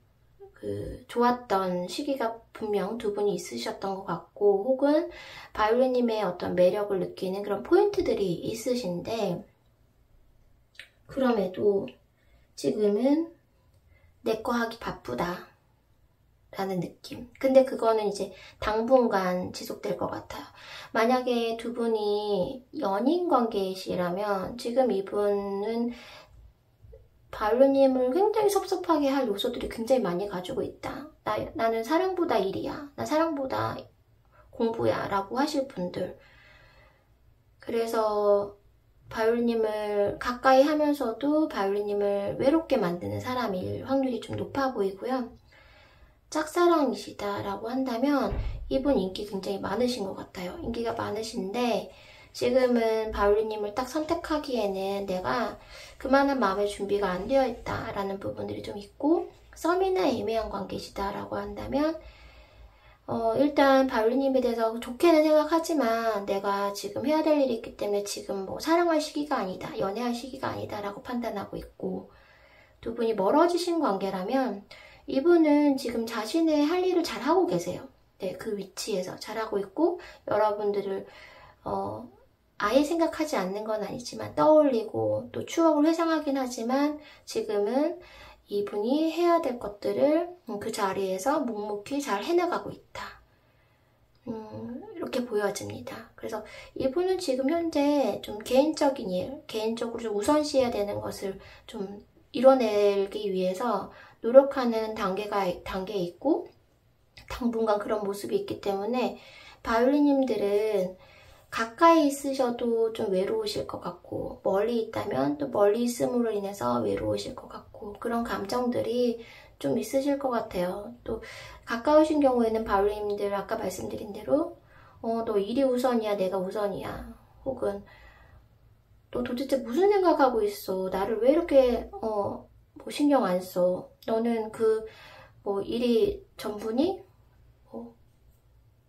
좋았던 시기가 분명 두 분이 있으셨던 것 같고 혹은 바이올린님의 어떤 매력을 느끼는 그런 포인트들이 있으신데 그럼에도 지금은 내 거 하기 바쁘다 라는 느낌. 근데 그거는 이제 당분간 지속될 것 같아요. 만약에 두 분이 연인 관계이시라면 지금 이분은 바이올린님을 굉장히 섭섭하게 할 요소들이 굉장히 많이 가지고 있다. 나는 사랑보다 일이야. 나 사랑보다 공부야. 라고 하실 분들. 그래서 바이올린님을 가까이 하면서도 바이올린님을 외롭게 만드는 사람일 확률이 좀 높아 보이고요. 짝사랑이시다 라고 한다면 이분 인기 굉장히 많으신 것 같아요. 인기가 많으신데 지금은 바이올린님을 딱 선택하기에는 내가 그만한 마음의 준비가 안 되어 있다 라는 부분들이 좀 있고 썸이나 애매한 관계시다 라고 한다면 일단 바이올린님에 대해서 좋게는 생각하지만 내가 지금 해야 될 일이 있기 때문에 지금 뭐 사랑할 시기가 아니다, 연애할 시기가 아니다 라고 판단하고 있고 두 분이 멀어지신 관계라면 이분은 지금 자신의 할 일을 잘하고 계세요. 네, 그 위치에서 잘하고 있고 여러분들을 아예 생각하지 않는 건 아니지만 떠올리고 또 추억을 회상하긴 하지만 지금은 이분이 해야 될 것들을 그 자리에서 묵묵히 잘 해나가고 있다. 이렇게 보여집니다. 그래서 이분은 지금 현재 좀 개인적인 일, 개인적으로 좀 우선시해야 되는 것을 좀 이뤄내기 위해서 노력하는 단계에 있고 당분간 그런 모습이 있기 때문에 바이올린님들은 가까이 있으셔도 좀 외로우실 것 같고 멀리 있다면 또 멀리 있음으로 인해서 외로우실 것 같고 그런 감정들이 좀 있으실 것 같아요. 또 가까우신 경우에는 바이올린님들 아까 말씀드린 대로 너 일이 우선이야, 내가 우선이야. 혹은 너 도대체 무슨 생각하고 있어? 나를 왜 이렇게 뭐 신경 안 써? 너는 뭐 일이 전부니?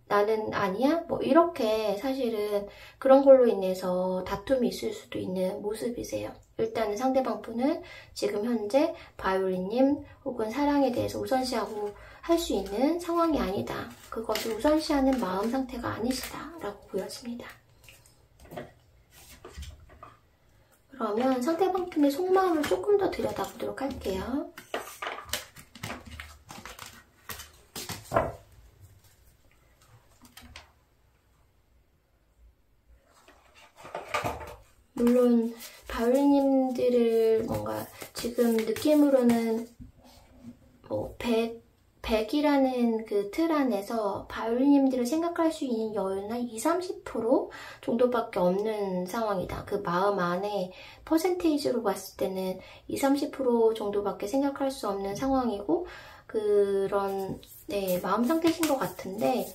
나는 아니야? 뭐 이렇게 사실은 그런 걸로 인해서 다툼이 있을 수도 있는 모습이세요. 일단은 상대방 분은 지금 현재 바이올린님 혹은 사랑에 대해서 우선시하고 할 수 있는 상황이 아니다. 그것을 우선시하는 마음 상태가 아니시다 라고 보여집니다. 그러면 상대방 분의 속마음을 조금 더 들여다보도록 할게요. 물론 바이올린님들을 뭔가 지금 느낌으로는 뭐 100이라는 그 틀 안에서 바이올린님들을 생각할 수 있는 여유는 한 20-30% 정도밖에 없는 상황이다. 그 마음 안에 퍼센테이지로 봤을 때는 20-30% 정도밖에 생각할 수 없는 상황이고 그런 마음 상태신 것 같은데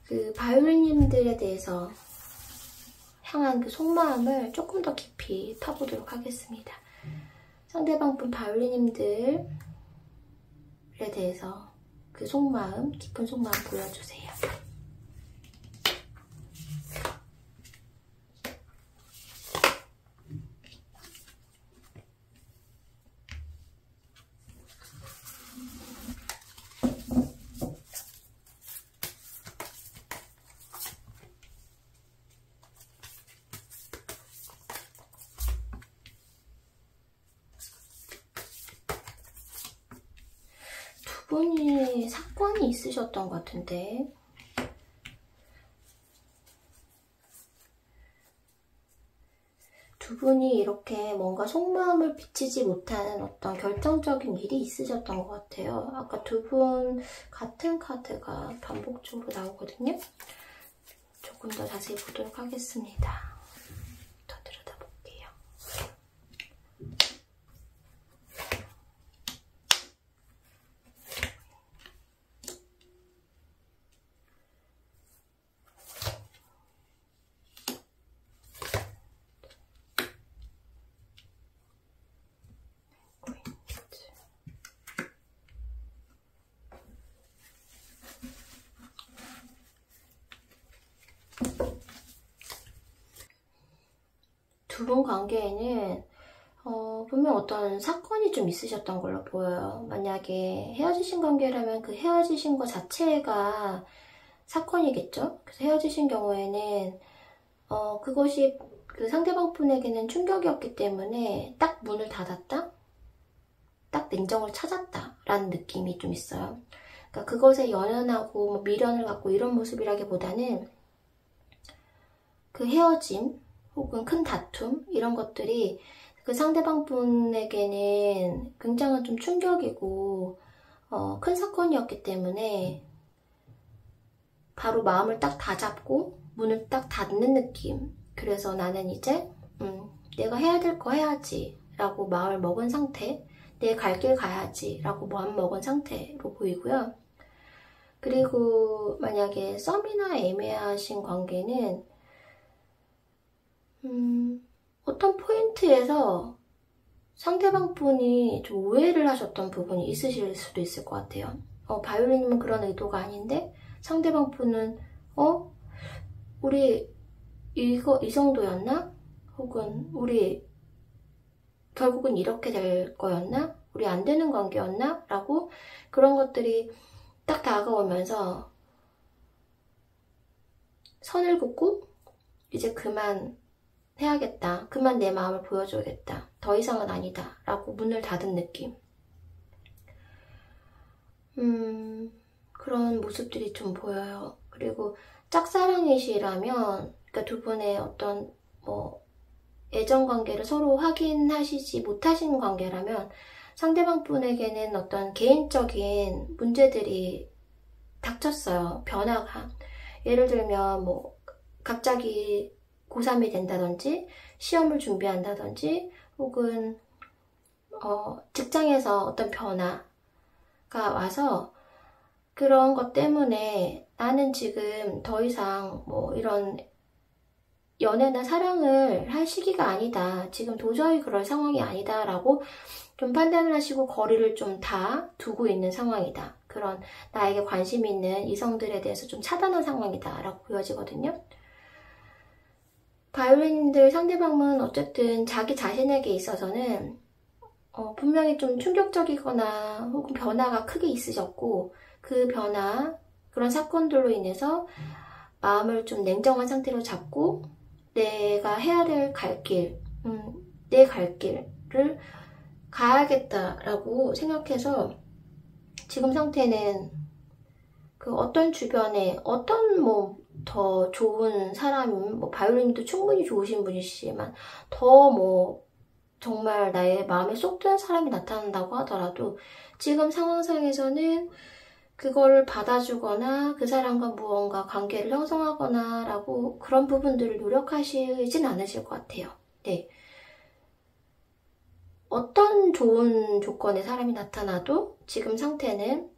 그 바이올린님들에 대해서 향한 그 속마음을 조금 더 깊이 파보도록 하겠습니다. 상대방 분 바이올린님들에 대해서 그 속마음, 깊은 속마음 보여주세요. 두 분이 사건이 있으셨던 것 같은데 두 분이 이렇게 뭔가 속마음을 비치지 못하는 어떤 결정적인 일이 있으셨던 것 같아요. 아까 두 분 같은 카드가 반복적으로 나오거든요. 조금 더 자세히 보도록 하겠습니다. 더 들여다볼게요. 두 분 관계에는 분명 어떤 사건이 좀 있으셨던 걸로 보여요. 만약에 헤어지신 관계라면 그 헤어지신 것 자체가 사건이겠죠? 그래서 헤어지신 경우에는 그것이 그 상대방 분에게는 충격이었기 때문에 딱 문을 닫았다? 딱 냉정을 찾았다 라는 느낌이 좀 있어요. 그러니까 그것에 연연하고 뭐 미련을 갖고 이런 모습이라기보다는 그 헤어짐 혹은 큰 다툼 이런 것들이 그 상대방 분에게는 굉장한 좀 충격이고 큰 사건이었기 때문에 바로 마음을 딱 다잡고 문을 딱 닫는 느낌. 그래서 나는 이제 내가 해야 될 거 해야지 라고 마음을 먹은 상태, 내 갈 길 가야지 라고 마음 먹은 상태로 보이고요. 그리고 만약에 썸이나 애매하신 관계는 어떤 포인트에서 상대방 분이 좀 오해를 하셨던 부분이 있으실 수도 있을 것 같아요. 바이올린님은 그런 의도가 아닌데 상대방 분은 우리 이 정도였나? 혹은 우리 결국은 이렇게 될 거였나? 우리 안 되는 관계였나? 라고 그런 것들이 딱 다가오면서 선을 긋고 이제 그만 해야겠다. 그만 내 마음을 보여줘야겠다. 더 이상은 아니다. 라고 문을 닫은 느낌. 그런 모습들이 좀 보여요. 그리고 짝사랑이시라면 그러니까 두 분의 어떤 애정관계를 서로 확인하시지 못하신 관계라면 상대방 분에게는 어떤 개인적인 문제들이 닥쳤어요. 변화가. 예를 들면 갑자기 고3이 된다든지 시험을 준비한다든지 혹은 직장에서 어떤 변화가 와서 그런 것 때문에 나는 지금 더 이상 뭐 이런 연애나 사랑을 할 시기가 아니다. 지금 도저히 그럴 상황이 아니다. 라고 좀 판단을 하시고 거리를 좀 다 두고 있는 상황이다. 그런 나에게 관심 있는 이성들에 대해서 좀 차단한 상황이다. 라고 보여지거든요. 바이올린들 상대방은 어쨌든 자기 자신에게 있어서는 분명히 좀 충격적이거나 혹은 변화가 크게 있으셨고 그 변화, 그런 사건들로 인해서 마음을 좀 냉정한 상태로 잡고 내가 해야 될 갈 길, 내 갈 길을 가야겠다라고 생각해서 지금 상태는 그 어떤 주변에 어떤 뭐 더 좋은 사람, 뭐 바이올린도 충분히 좋으신 분이시지만 더 뭐 정말 나의 마음에 쏙 드는 사람이 나타난다고 하더라도 지금 상황상에서는 그거를 받아주거나 그 사람과 무언가 관계를 형성하거나 라고 그런 부분들을 노력하시진 않으실 것 같아요. 네. 어떤 좋은 조건의 사람이 나타나도 지금 상태는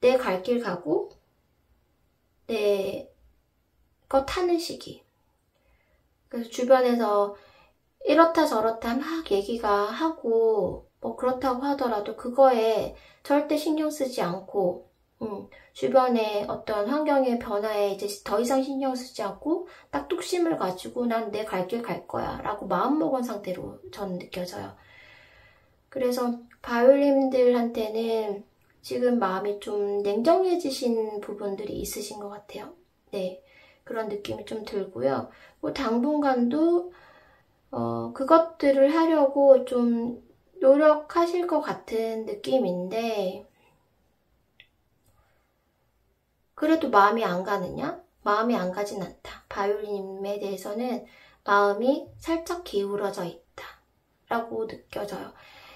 내 갈 길 가고 내 것 타는 시기. 그래서 주변에서 이렇다 저렇다 막 얘기가 하고 뭐 그렇다고 하더라도 그거에 절대 신경 쓰지 않고 주변의 어떤 환경의 변화에 이제 더 이상 신경 쓰지 않고 딱 뚝심을 가지고 난 내 갈 길 갈 거야 라고 마음먹은 상태로 저는 느껴져요. 그래서 바이올린들한테는 지금 마음이 좀 냉정해지신 부분들이 있으신 것 같아요. 네, 그런 느낌이 좀 들고요. 뭐 당분간도 그것들을 하려고 좀 노력하실 것 같은 느낌인데 그래도 마음이 안 가느냐? 마음이 안 가진 않다. 바이올린에 대해서는 마음이 살짝 기울어져 있다 라고 느껴져요.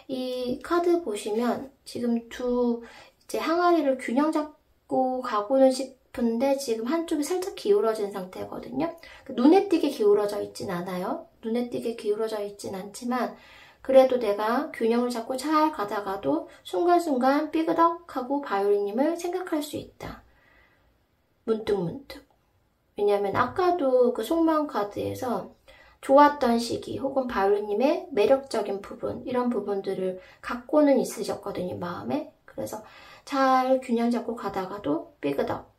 이 카드 보시면 지금 두 이제 항아리를 균형 잡고 가고는 싶은데 지금 한쪽이 살짝 기울어진 상태거든요. 눈에 띄게 기울어져 있진 않아요. 눈에 띄게 기울어져 있진 않지만 그래도 내가 균형을 잡고 잘 가다가도 순간순간 삐그덕하고 바이올린님을 생각할 수 있다. 문득문득. 왜냐하면 아까도 그 속마음 카드에서 좋았던 시기 혹은 바이올린님의 매력적인 부분 이런 부분들을 갖고는 있으셨거든요. 마음에. 그래서 잘 균형 잡고 가다가도 삐그덕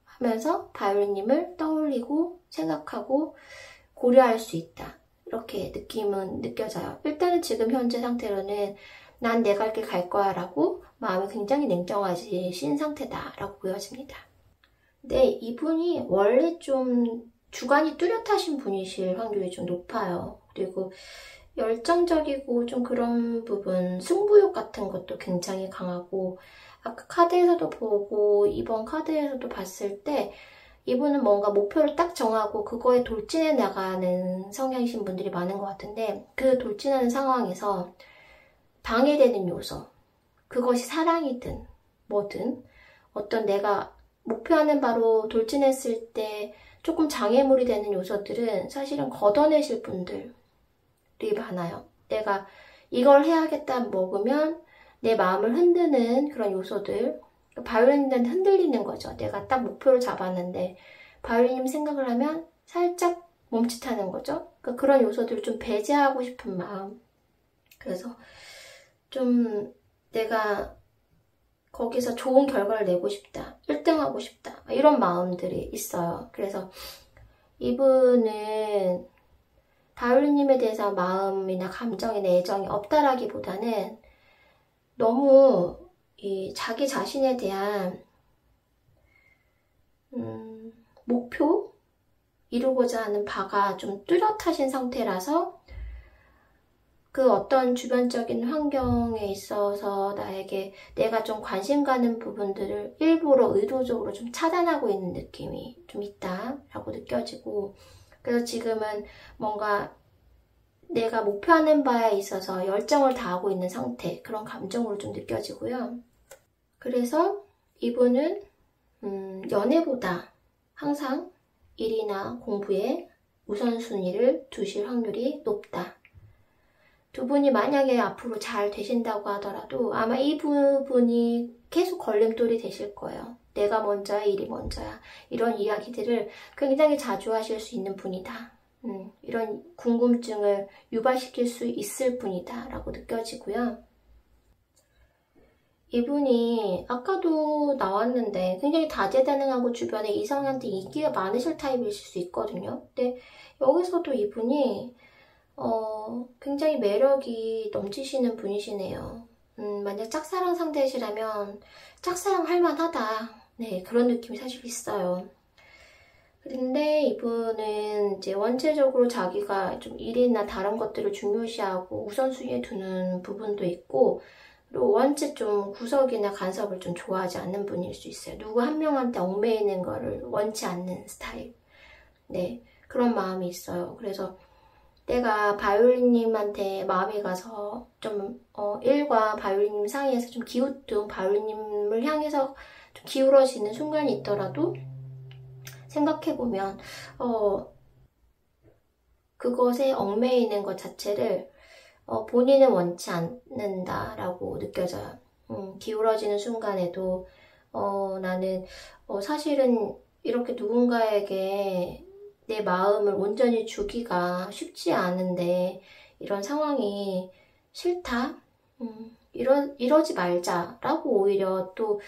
하면서 바이올린님을 떠올리고 생각하고 고려할 수 있다. 이렇게 느낌은 느껴져요. 일단은 지금 현재 상태로는 난 내 갈 길 갈 거야 라고 마음이 굉장히 냉정하신 상태다 라고 보여집니다. 네, 이분이 원래 좀 주관이 뚜렷하신 분이실 확률이 좀 높아요. 그리고 열정적이고 좀 그런 부분, 승부욕 같은 것도 굉장히 강하고 아까 카드에서도 보고 이번 카드에서도 봤을 때 이분은 뭔가 목표를 딱 정하고 그거에 돌진해 나가는 성향이신 분들이 많은 것 같은데 그 돌진하는 상황에서 방해되는 요소, 그것이 사랑이든 뭐든 어떤 내가 목표하는 바로 돌진했을 때 조금 장애물이 되는 요소들은 사실은 걷어내실 분들이 많아요. 내가 이걸 해야겠다 먹으면 내 마음을 흔드는 그런 요소들, 바이올린은 흔들리는 거죠. 내가 딱 목표를 잡았는데 바이올린 생각을 하면 살짝 멈칫하는 거죠. 그러니까 그런 요소들을 좀 배제하고 싶은 마음. 그래서 좀 내가 거기서 좋은 결과를 내고 싶다. 1등 하고 싶다. 이런 마음들이 있어요. 그래서 이분은 바이올린님에 대해서 마음이나 감정이나 애정이 없다라기보다는 너무 자기 자신에 대한 목표? 이루고자 하는 바가 좀 뚜렷하신 상태라서 그 어떤 주변적인 환경에 있어서 나에게 내가 좀 관심 가는 부분들을 일부러 의도적으로 좀 차단하고 있는 느낌이 좀 있다라고 느껴지고 그래서 지금은 뭔가 내가 목표하는 바에 있어서 열정을 다하고 있는 상태 그런 감정으로 좀 느껴지고요. 그래서 이분은 연애보다 항상 일이나 공부에 우선순위를 두실 확률이 높다. 두 분이 만약에 앞으로 잘 되신다고 하더라도 아마 이 부분이 계속 걸림돌이 되실 거예요. 내가 먼저야, 일이 먼저야. 이런 이야기들을 굉장히 자주 하실 수 있는 분이다. 이런 궁금증을 유발시킬 수 있을 분이다 라고 느껴지고요. 이분이 아까도 나왔는데 굉장히 다재다능하고 주변에 이성한테 인기가 많으실 타입이실 수 있거든요. 근데 여기서도 이분이 굉장히 매력이 넘치시는 분이시네요. 만약 짝사랑 상대시라면 짝사랑 할 만하다. 네, 그런 느낌이 사실 있어요. 근데 이분은 이제 원체적으로 자기가 좀 일이나 다른 것들을 중요시하고 우선순위에 두는 부분도 있고, 그리고 원체 좀 구석이나 간섭을 좀 좋아하지 않는 분일 수 있어요. 누구 한 명한테 얽매이는 거를 원치 않는 스타일. 네, 그런 마음이 있어요. 그래서 내가 바이올린님한테 마음이 가서 좀 일과 바이올린님 사이에서 좀 기웃든 바이올린님을 향해서 좀 기울어지는 순간이 있더라도 생각해보면 그것에 얽매이는 것 자체를 본인은 원치 않는다라고 느껴져요. 기울어지는 순간에도 나는 사실은 이렇게 누군가에게 내 마음을 온전히 주기가 쉽지 않은데 이런 상황이 싫다? 이러지 말자라고 오히려 또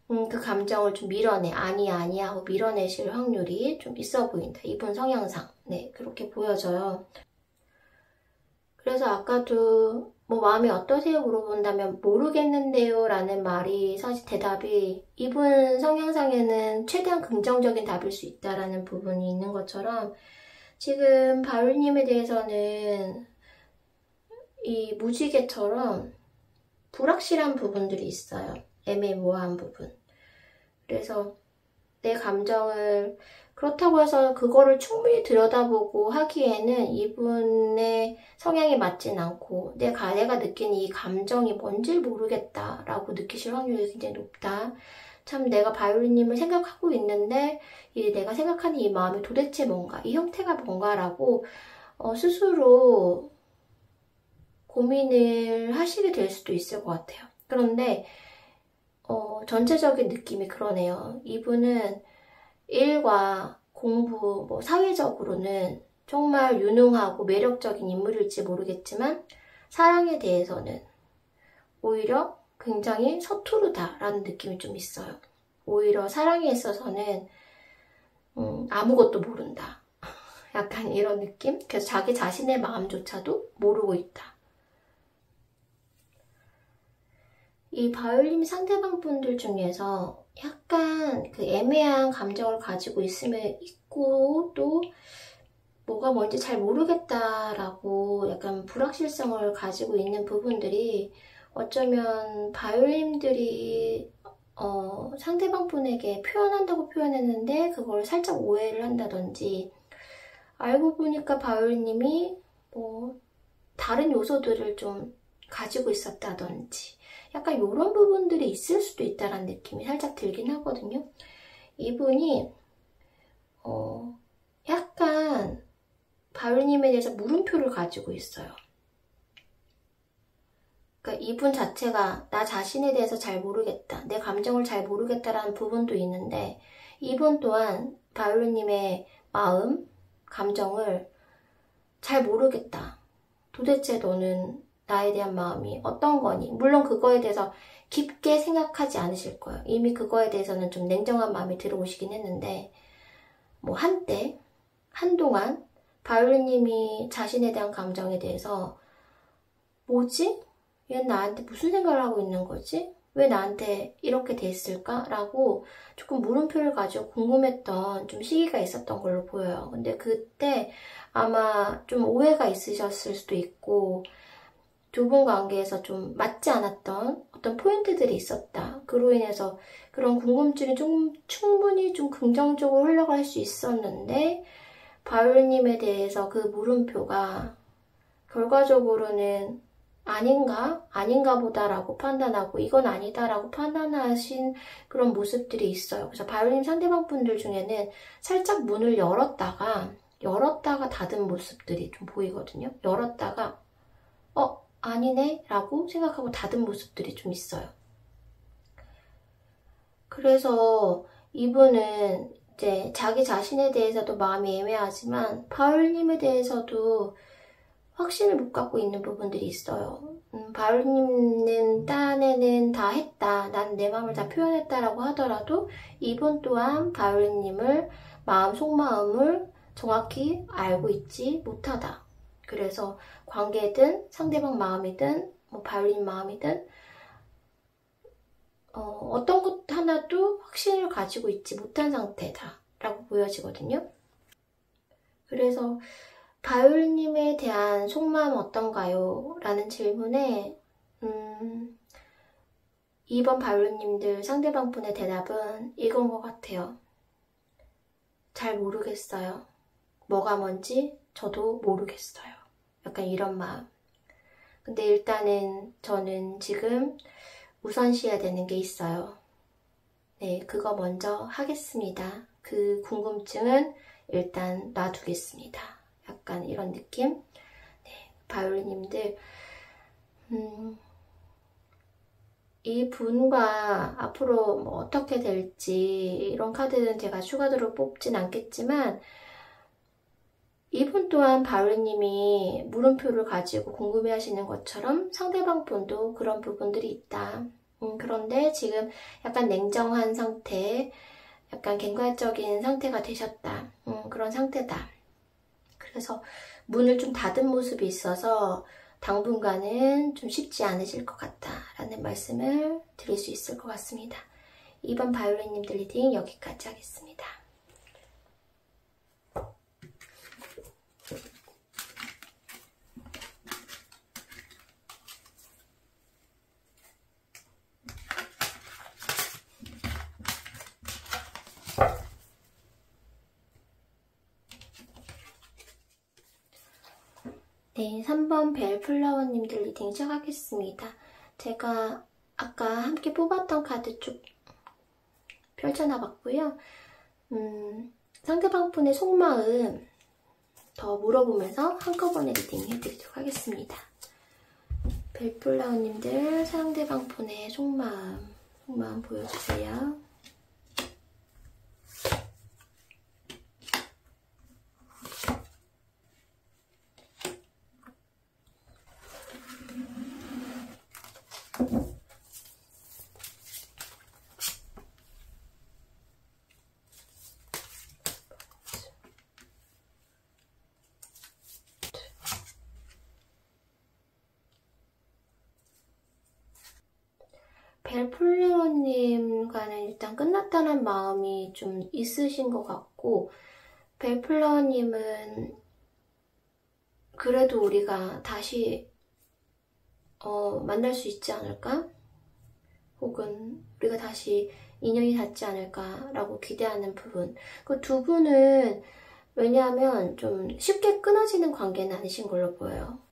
그 감정을 좀 밀어내. 아니야 하고 밀어내실 확률이 좀 있어 보인다. 이분 성향상. 네, 그렇게 보여져요. 그래서 아까도 뭐 마음이 어떠세요? 물어본다면 모르겠는데요 라는 말이 사실 대답이 이분 성향상에는 최대한 긍정적인 답일 수 있다라는 부분이 있는 것처럼 지금 바울님에 대해서는 이 무지개처럼 불확실한 부분들이 있어요. 애매모호한 부분. 그래서 내 감정을 그렇다고 해서 그거를 충분히 들여다보고 하기에는 이분의 성향이 맞진 않고 내가 느끼는 이 감정이 뭔지를 모르겠다라고 느끼실 확률이 굉장히 높다. 참 내가 바이올린님을 생각하고 있는데 내가 생각하는 이 마음이 도대체 뭔가, 이 형태가 뭔가라고 스스로 고민을 하시게 될 수도 있을 것 같아요. 그런데 전체적인 느낌이 그러네요. 이분은 일과 공부, 뭐 사회적으로는 정말 유능하고 매력적인 인물일지 모르겠지만 사랑에 대해서는 오히려 굉장히 서투르다라는 느낌이 좀 있어요. 오히려 사랑에 있어서는 아무것도 모른다. 약간 이런 느낌? 그래서 자기 자신의 마음조차도 모르고 있다. 이 바이올린 상대방 분들 중에서 약간 그 애매한 감정을 가지고 있고 또 뭐가 뭔지 잘 모르겠다라고 약간 불확실성을 가지고 있는 부분들이 어쩌면 바이올린들이 상대방 분에게 표현한다고 표현했는데 그걸 살짝 오해를 한다든지 알고 보니까 바이올린님이 뭐 다른 요소들을 좀 가지고 있었다든지 약간 이런 부분들이 있을 수도 있다는 느낌이 살짝 들긴 하거든요. 이분이 약간 바이올린님에 대해서 물음표를 가지고 있어요. 그러니까 이분 자체가 나 자신에 대해서 잘 모르겠다, 내 감정을 잘 모르겠다라는 부분도 있는데 이분 또한 바이올린님의 마음, 감정을 잘 모르겠다. 도대체 너는 나에 대한 마음이 어떤 거니? 물론 그거에 대해서 깊게 생각하지 않으실 거예요. 이미 그거에 대해서는 좀 냉정한 마음이 들어오시긴 했는데 뭐 한동안 바이올린님이 자신에 대한 감정에 대해서 뭐지? 얘는 나한테 무슨 생각을 하고 있는 거지? 왜 나한테 이렇게 됐을까? 라고 조금 물음표를 가지고 궁금했던 좀 시기가 있었던 걸로 보여요. 근데 그때 아마 좀 오해가 있으셨을 수도 있고 두 분 관계에서 좀 맞지 않았던 어떤 포인트들이 있었다. 그로 인해서 그런 궁금증이 좀 충분히 좀 긍정적으로 흘러갈 수 있었는데 바이올린님에 대해서 그 물음표가 결과적으로는 아닌가 보다라고 판단하고 이건 아니다라고 판단하신 그런 모습들이 있어요. 그래서 바이올린 상대방 분들 중에는 살짝 문을 열었다가 닫은 모습들이 좀 보이거든요. 열었다가 아니네 라고 생각하고 닫은 모습들이 좀 있어요. 그래서 이분은 이제 자기 자신에 대해서도 마음이 애매하지만 바울님에 대해서도 확신을 못 갖고 있는 부분들이 있어요. 바울님은 딴에는 다 했다, 난 내 마음을 다 표현했다라고 하더라도 이분 또한 바울님을 마음 속마음을 정확히 알고 있지 못하다. 그래서 관계든 상대방 마음이든 뭐 바울님 마음이든 어떤 것 하나도 확신을 가지고 있지 못한 상태다라고 보여지거든요. 그래서 바울님에 대한 속마음 어떤가요? 라는 질문에 2번 바울님들 상대방 분의 대답은 이건 것 같아요. 잘 모르겠어요. 뭐가 뭔지 저도 모르겠어요. 약간 이런 마음. 근데 일단은 저는 지금 우선시해야 되는 게 있어요. 네, 그거 먼저 하겠습니다. 그 궁금증은 일단 놔두겠습니다. 약간 이런 느낌? 네, 바이올린님들 이 분과 앞으로 뭐 어떻게 될지 이런 카드는 제가 추가적으로 뽑진 않겠지만 이분 또한 바이올린님이 물음표를 가지고 궁금해하시는 것처럼 상대방 분도 그런 부분들이 있다. 그런데 지금 약간 냉정한 상태, 약간 갱괄적인 상태가 되셨다. 그런 상태다. 그래서 문을 좀 닫은 모습이 있어서 당분간은 좀 쉽지 않으실 것 같다라는 말씀을 드릴 수 있을 것 같습니다. 2번 바이올린님들 리딩 여기까지 하겠습니다. 네, 3번 벨플라워님들 리딩 시작하겠습니다. 제가 아까 함께 뽑았던 카드 쭉 펼쳐놔봤고요. 상대방 분의 속마음 더 물어보면서 한꺼번에 리딩 해드리도록 하겠습니다. 벨플라워님들 상대방 분의 속마음 보여주세요. 벨플라워님과는 일단 끝났다는 마음이 좀 있으신 것 같고 벨플라워님은 그래도 우리가 다시 만날 수 있지 않을까? 혹은 우리가 다시 인연이 닿지 않을까라고 기대하는 부분. 그 두 분은 왜냐하면 좀 쉽게 끊어지는 관계는 아니신 걸로 보여요.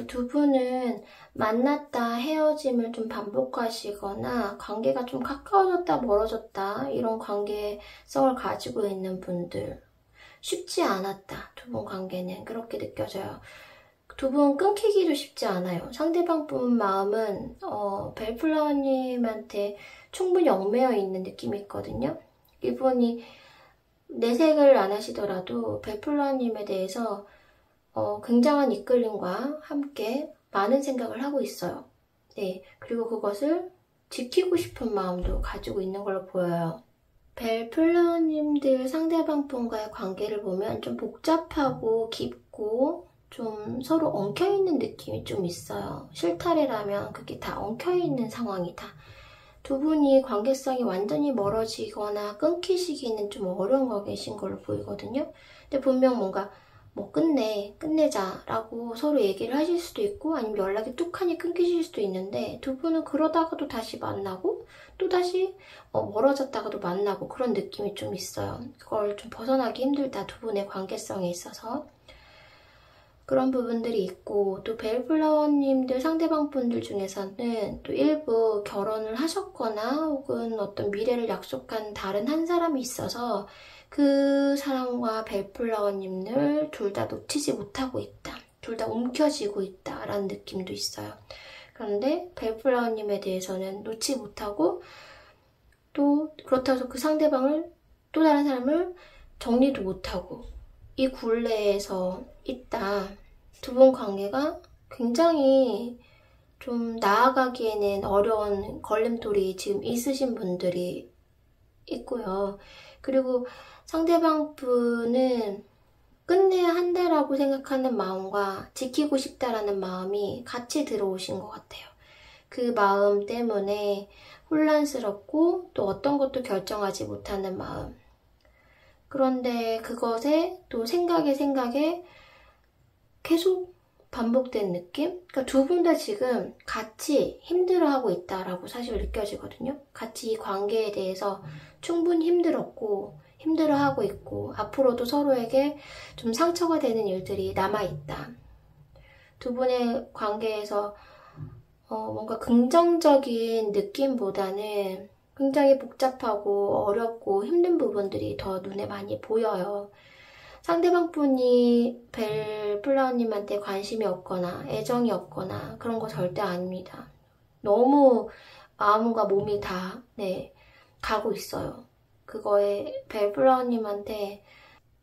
두 분은 만났다 헤어짐을 좀 반복하시거나 관계가 좀 가까워졌다 멀어졌다 이런 관계성을 가지고 있는 분들. 쉽지 않았다. 두 분 관계는 그렇게 느껴져요. 두 분 끊기기도 쉽지 않아요. 상대방 분 마음은 벨플라워님한테 충분히 얽매여 있는 느낌이 있거든요. 이분이 내색을 안 하시더라도 벨플라워님에 대해서 굉장한 이끌림과 함께 많은 생각을 하고 있어요. 네, 그리고 그것을 지키고 싶은 마음도 가지고 있는 걸로 보여요. 벨플라워님들 상대방 분과의 관계를 보면 좀 복잡하고 깊고 좀 서로 엉켜있는 느낌이 좀 있어요. 실타래라면 그게 다 엉켜있는 상황이다. 두 분이 관계성이 완전히 멀어지거나 끊기시기는 좀 어려운 거 계신 걸로 보이거든요. 근데 분명 뭔가 뭐 끝내자 라고 서로 얘기를 하실 수도 있고 아니면 연락이 뚝하니 끊기실 수도 있는데 두 분은 그러다가도 다시 만나고 또 다시 멀어졌다가도 만나고 그런 느낌이 좀 있어요. 그걸 좀 벗어나기 힘들다. 두 분의 관계성에 있어서 그런 부분들이 있고 또 벨플라워님들 상대방 분들 중에서는 또 일부 결혼을 하셨거나 혹은 어떤 미래를 약속한 다른 한 사람이 있어서 그 사람과 벨플라워님을 둘 다 놓치지 못하고 있다. 둘 다 움켜쥐고 있다라는 느낌도 있어요. 그런데 벨플라워님에 대해서는 놓지 못하고 또 그렇다고 해서 그 상대방을 또 다른 사람을 정리도 못하고 이 굴레에서 있다. 두 분 관계가 굉장히 좀 나아가기에는 어려운 걸림돌이 지금 있으신 분들이 있고요. 그리고 상대방 분은 끝내야 한다라고 생각하는 마음과 지키고 싶다라는 마음이 같이 들어오신 것 같아요. 그 마음 때문에 혼란스럽고 또 어떤 것도 결정하지 못하는 마음. 그런데 그것에 또 생각에 계속 반복된 느낌? 그러니까 두 분 다 지금 같이 힘들어하고 있다라고 사실 느껴지거든요. 같이 이 관계에 대해서 충분히 힘들어하고 있고 앞으로도 서로에게 좀 상처가 되는 일들이 남아있다. 두 분의 관계에서 뭔가 긍정적인 느낌보다는 굉장히 복잡하고 어렵고 힘든 부분들이 더 눈에 많이 보여요. 상대방 분이 벨플라워님한테 관심이 없거나 애정이 없거나 그런 거 절대 아닙니다. 너무 마음과 몸이 다 가고 있어요. 그거에 벨플라워님한테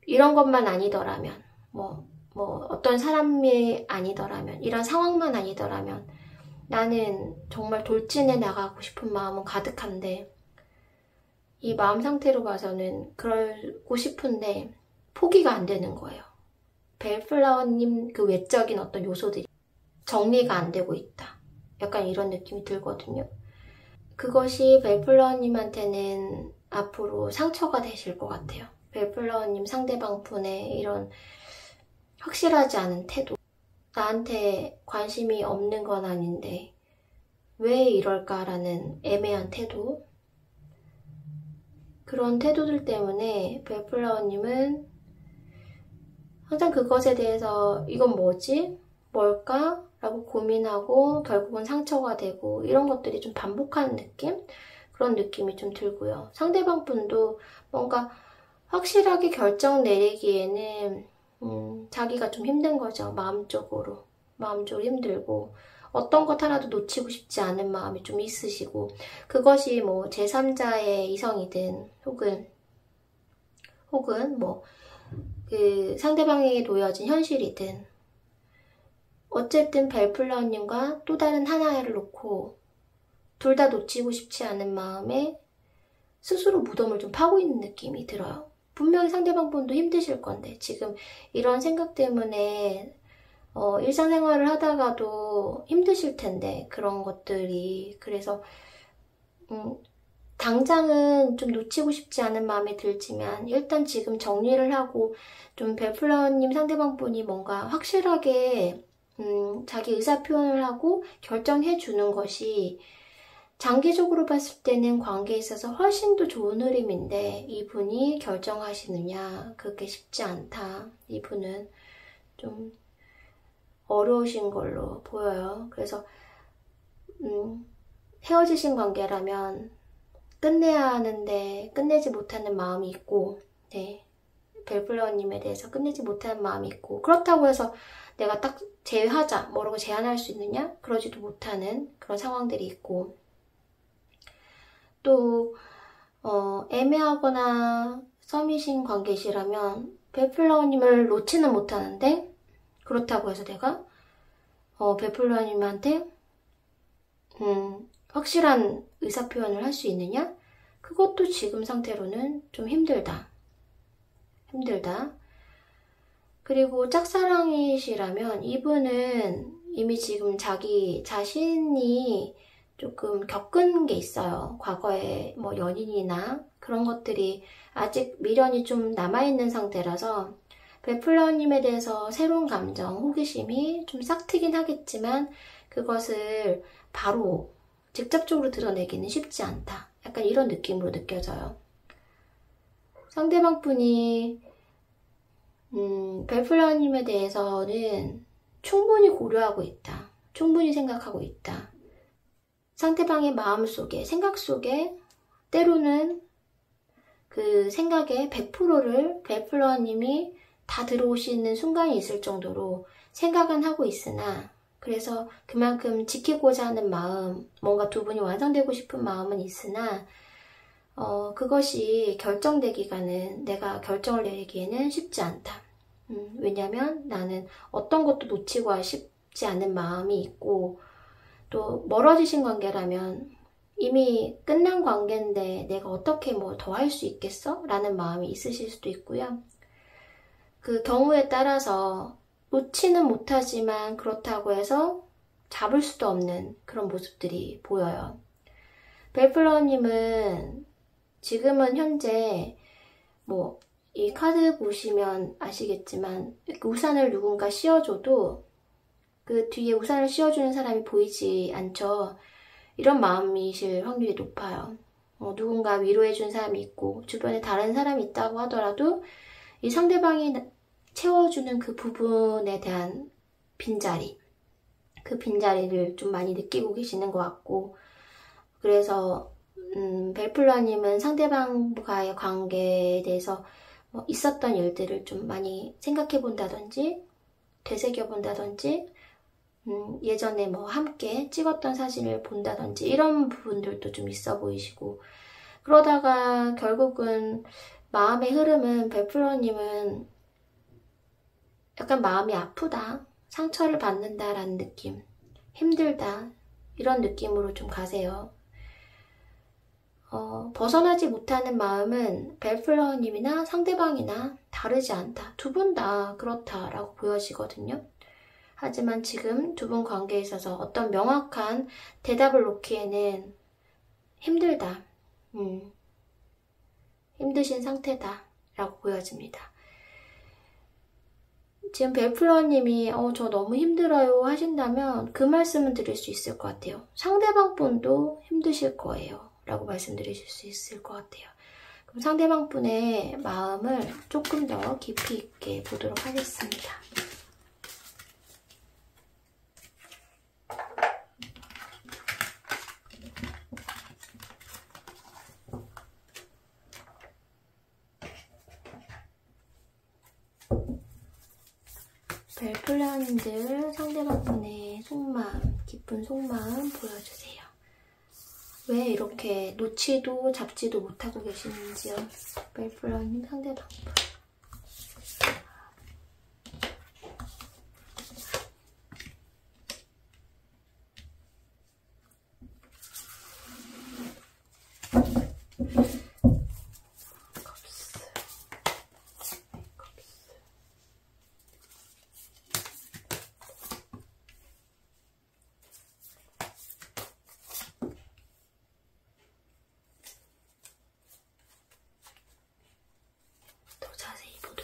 이런 것만 아니더라면 뭐 어떤 사람이 아니더라면 이런 상황만 아니더라면 나는 정말 돌진해 나가고 싶은 마음은 가득한데 이 마음 상태로 봐서는 그러고 싶은데 포기가 안 되는 거예요. 벨플라워님 그 외적인 어떤 요소들이 정리가 안 되고 있다. 약간 이런 느낌이 들거든요. 그것이 벨플라워님한테는 앞으로 상처가 되실 것 같아요. 벨플라워님 상대방 분의 이런 확실하지 않은 태도. 나한테 관심이 없는 건 아닌데 왜 이럴까라는 애매한 태도. 그런 태도들 때문에 벨플라워님은 항상 그것에 대해서 이건 뭐지? 뭘까? 라고 고민하고 결국은 상처가 되고 이런 것들이 좀 반복하는 느낌? 그런 느낌이 좀 들고요. 상대방 분도 뭔가 확실하게 결정 내리기에는 자기가 좀 힘든 거죠. 마음적으로 힘들고 어떤 것 하나도 놓치고 싶지 않은 마음이 좀 있으시고 그것이 뭐 제3자의 이성이든 혹은 뭐 그 상대방에게 놓여진 현실이든 어쨌든 벨플라워님과 또 다른 하나를 놓고 둘 다 놓치고 싶지 않은 마음에 스스로 무덤을 좀 파고 있는 느낌이 들어요. 분명히 상대방 분도 힘드실 건데 지금 이런 생각 때문에 일상생활을 하다가도 힘드실 텐데 그런 것들이 그래서 당장은 좀 놓치고 싶지 않은 마음이 들지만 일단 지금 정리를 하고 좀 벨플라워님 상대방 분이 뭔가 확실하게 자기 의사 표현을 하고 결정해 주는 것이 장기적으로 봤을 때는 관계에 있어서 훨씬 더 좋은 흐름인데 이분이 결정하시느냐 그게 쉽지 않다. 이분은 좀 어려우신 걸로 보여요. 그래서 헤어지신 관계라면 끝내야 하는데 끝내지 못하는 마음이 있고 벨플라워님에 대해서 끝내지 못하는 마음이 있고 그렇다고 해서 내가 딱 제외하자 뭐라고 제안할 수 있느냐? 그러지도 못하는 그런 상황들이 있고 또 애매하거나 썸이신 관계시라면 벨플라워님을 놓지는 못하는데 그렇다고 해서 내가 벨플라워님한테 확실한 의사표현을 할 수 있느냐? 그것도 지금 상태로는 좀 힘들다. 그리고 짝사랑이시라면 이분은 이미 지금 자기 자신이 조금 겪은 게 있어요. 과거에 뭐 연인이나 그런 것들이 아직 미련이 좀 남아있는 상태라서 벨플라워님에 대해서 새로운 감정, 호기심이 좀 싹트긴 하겠지만 그것을 바로 직접적으로 드러내기는 쉽지 않다. 약간 이런 느낌으로 느껴져요. 상대방 분이 벨플라워님에 대해서는 충분히 고려하고 있다. 충분히 생각하고 있다. 상대방의 마음속에, 생각 속에 때로는 그 생각의 100%를 벨플라워님이 다 들어오시는 순간이 있을 정도로 생각은 하고 있으나, 그래서 그만큼 지키고자 하는 마음, 뭔가 두 분이 완성되고 싶은 마음은 있으나, 그것이 결정되기가는, 내가 결정을 내리기에는 쉽지 않다. 왜냐면 나는 어떤 것도 놓치고 싶지 않은 마음이 있고, 또 멀어지신 관계라면 이미 끝난 관계인데 내가 어떻게 뭐 더 할 수 있겠어? 라는 마음이 있으실 수도 있고요. 그 경우에 따라서 놓지는 못하지만 그렇다고 해서 잡을 수도 없는 그런 모습들이 보여요. 벨플러님은 지금은 현재 뭐 이 카드 보시면 아시겠지만 우산을 누군가 씌워줘도 그 뒤에 우산을 씌워주는 사람이 보이지 않죠. 이런 마음이실 확률이 높아요. 누군가 위로해준 사람이 있고 주변에 다른 사람이 있다고 하더라도 이 상대방이 채워주는 그 부분에 대한 빈자리, 그 빈자리를 좀 많이 느끼고 계시는 것 같고, 그래서 벨플러님은 상대방과의 관계에 대해서 있었던 일들을 좀 많이 생각해 본다든지 되새겨 본다든지 예전에 뭐 함께 찍었던 사진을 본다든지 이런 부분들도 좀 있어 보이시고, 그러다가 결국은 마음의 흐름은 벨플러님은 약간 마음이 아프다, 상처를 받는다라는 느낌, 힘들다 이런 느낌으로 좀 가세요. 벗어나지 못하는 마음은 벨플러님이나 상대방이나 다르지 않다. 두 분 다 그렇다라고 보여지거든요. 하지만 지금 두 분 관계에 있어서 어떤 명확한 대답을 놓기에는 힘들다. 힘드신 상태다 라고 보여집니다. 지금 벨플러님이 저 너무 힘들어요 하신다면 그 말씀은 드릴 수 있을 것 같아요. 상대방 분도 힘드실 거예요 라고 말씀드리실 수 있을 것 같아요. 그럼 상대방 분의 마음을 조금 더 깊이 있게 보도록 하겠습니다. 벨플러님들 상대방 분의 속마음, 깊은 속마음 보여주세요. 왜 이렇게 놓지도 잡지도 못하고 계시는지요? 벨플러님 상대방 분.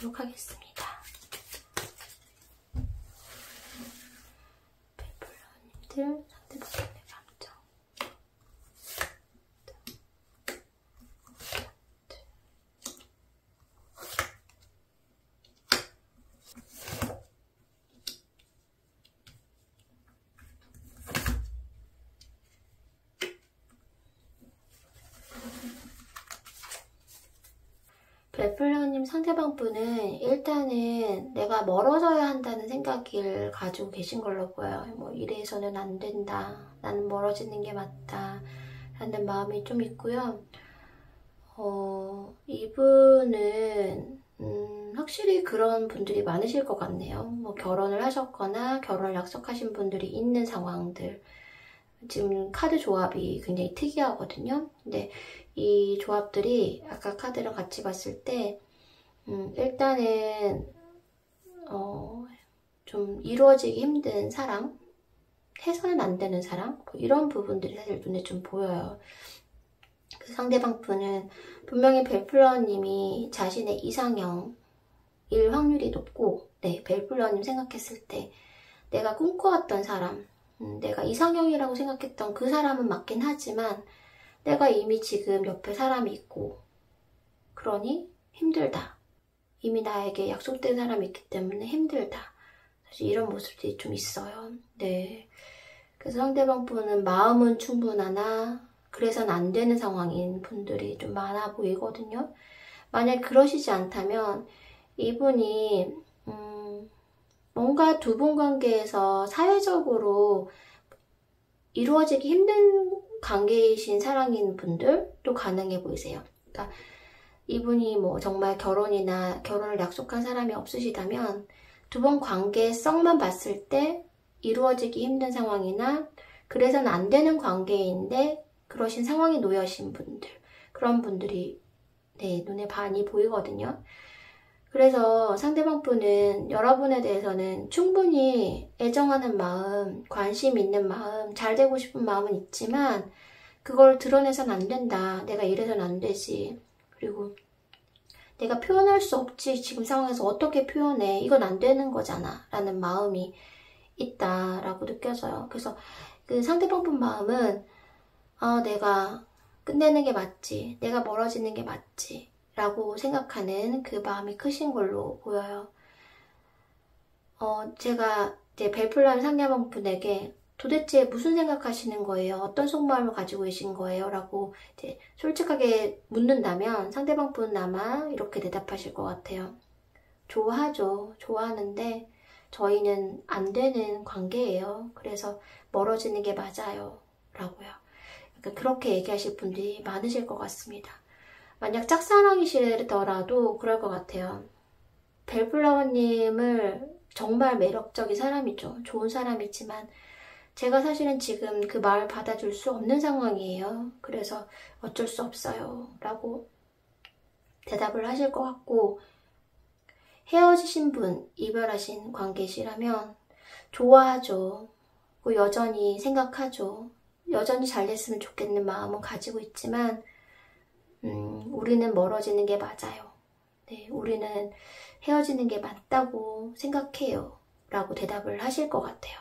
보도록 하겠습니다. 벨플러님들 상대방의 감정. 벨플러님 상대방 분은 일단은 내가 멀어져야 한다는 생각을 가지고 계신 걸로 보여요. 뭐 이래서는 안 된다, 나는 멀어지는 게 맞다 라는 마음이 좀 있고요. 이분은 확실히 그런 분들이 많으실 것 같네요. 뭐 결혼을 하셨거나 결혼을 약속하신 분들이 있는 상황들. 지금 카드 조합이 굉장히 특이하거든요. 근데 이 조합들이 아까 카드랑 같이 봤을 때 일단은 좀 이루어지기 힘든 사랑, 해서는 안 되는 사랑, 뭐 이런 부분들이 사실 눈에 좀 보여요. 그 상대방 분은 분명히 벨플러님이 자신의 이상형일 확률이 높고, 네, 벨플러님 생각했을 때 내가 꿈꿔왔던 사람, 내가 이상형이라고 생각했던 그 사람은 맞긴 하지만 내가 이미 지금 옆에 사람이 있고, 그러니 힘들다. 이미 나에게 약속된 사람이 있기 때문에 힘들다. 사실 이런 모습들이 좀 있어요. 네. 그래서 상대방 분은 마음은 충분하나 그래서는 안 되는 상황인 분들이 좀 많아 보이거든요. 만약 그러시지 않다면 이분이 뭔가 두 분 관계에서 사회적으로 이루어지기 힘든 관계이신 사랑인 분들도 가능해 보이세요. 그러니까 이분이 뭐 정말 결혼을 약속한 사람이 없으시다면 두 분 관계성만 봤을 때 이루어지기 힘든 상황이나 그래서는 안 되는 관계인데 그러신 상황에 놓여진 분들, 그런 분들이 눈에 많이 보이거든요. 그래서 상대방 분은 여러분에 대해서는 충분히 애정하는 마음, 관심 있는 마음, 잘 되고 싶은 마음은 있지만 그걸 드러내선 안 된다. 내가 이래선 안 되지. 그리고 내가 표현할 수 없지. 지금 상황에서 어떻게 표현해. 이건 안 되는 거잖아. 라는 마음이 있다라고 느껴져요. 그래서 그 상대방 분 마음은 내가 끝내는 게 맞지. 내가 멀어지는 게 맞지. 라고 생각하는 그 마음이 크신 걸로 보여요. 제가 이제 벨플라는 상대방 분에게 도대체 무슨 생각하시는 거예요? 어떤 속마음을 가지고 계신 거예요? 라고 이제 솔직하게 묻는다면 상대방 분은 아마 이렇게 대답하실 것 같아요. 좋아하죠. 좋아하는데 저희는 안 되는 관계예요. 그래서 멀어지는 게 맞아요. 라고요. 그러니까 그렇게 얘기하실 분들이 많으실 것 같습니다. 만약 짝사랑이시더라도 그럴 것 같아요. 벨플라워님을 정말 매력적인 사람이죠. 좋은 사람이지만 제가 사실은 지금 그 말을 받아줄 수 없는 상황이에요. 그래서 어쩔 수 없어요. 라고 대답을 하실 것 같고, 헤어지신 분, 이별하신 관계시라면 좋아하죠. 여전히 생각하죠. 여전히 잘 됐으면 좋겠는 마음은 가지고 있지만 우리는 멀어지는 게 맞아요. 네, 우리는 헤어지는 게 맞다고 생각해요. 라고 대답을 하실 것 같아요.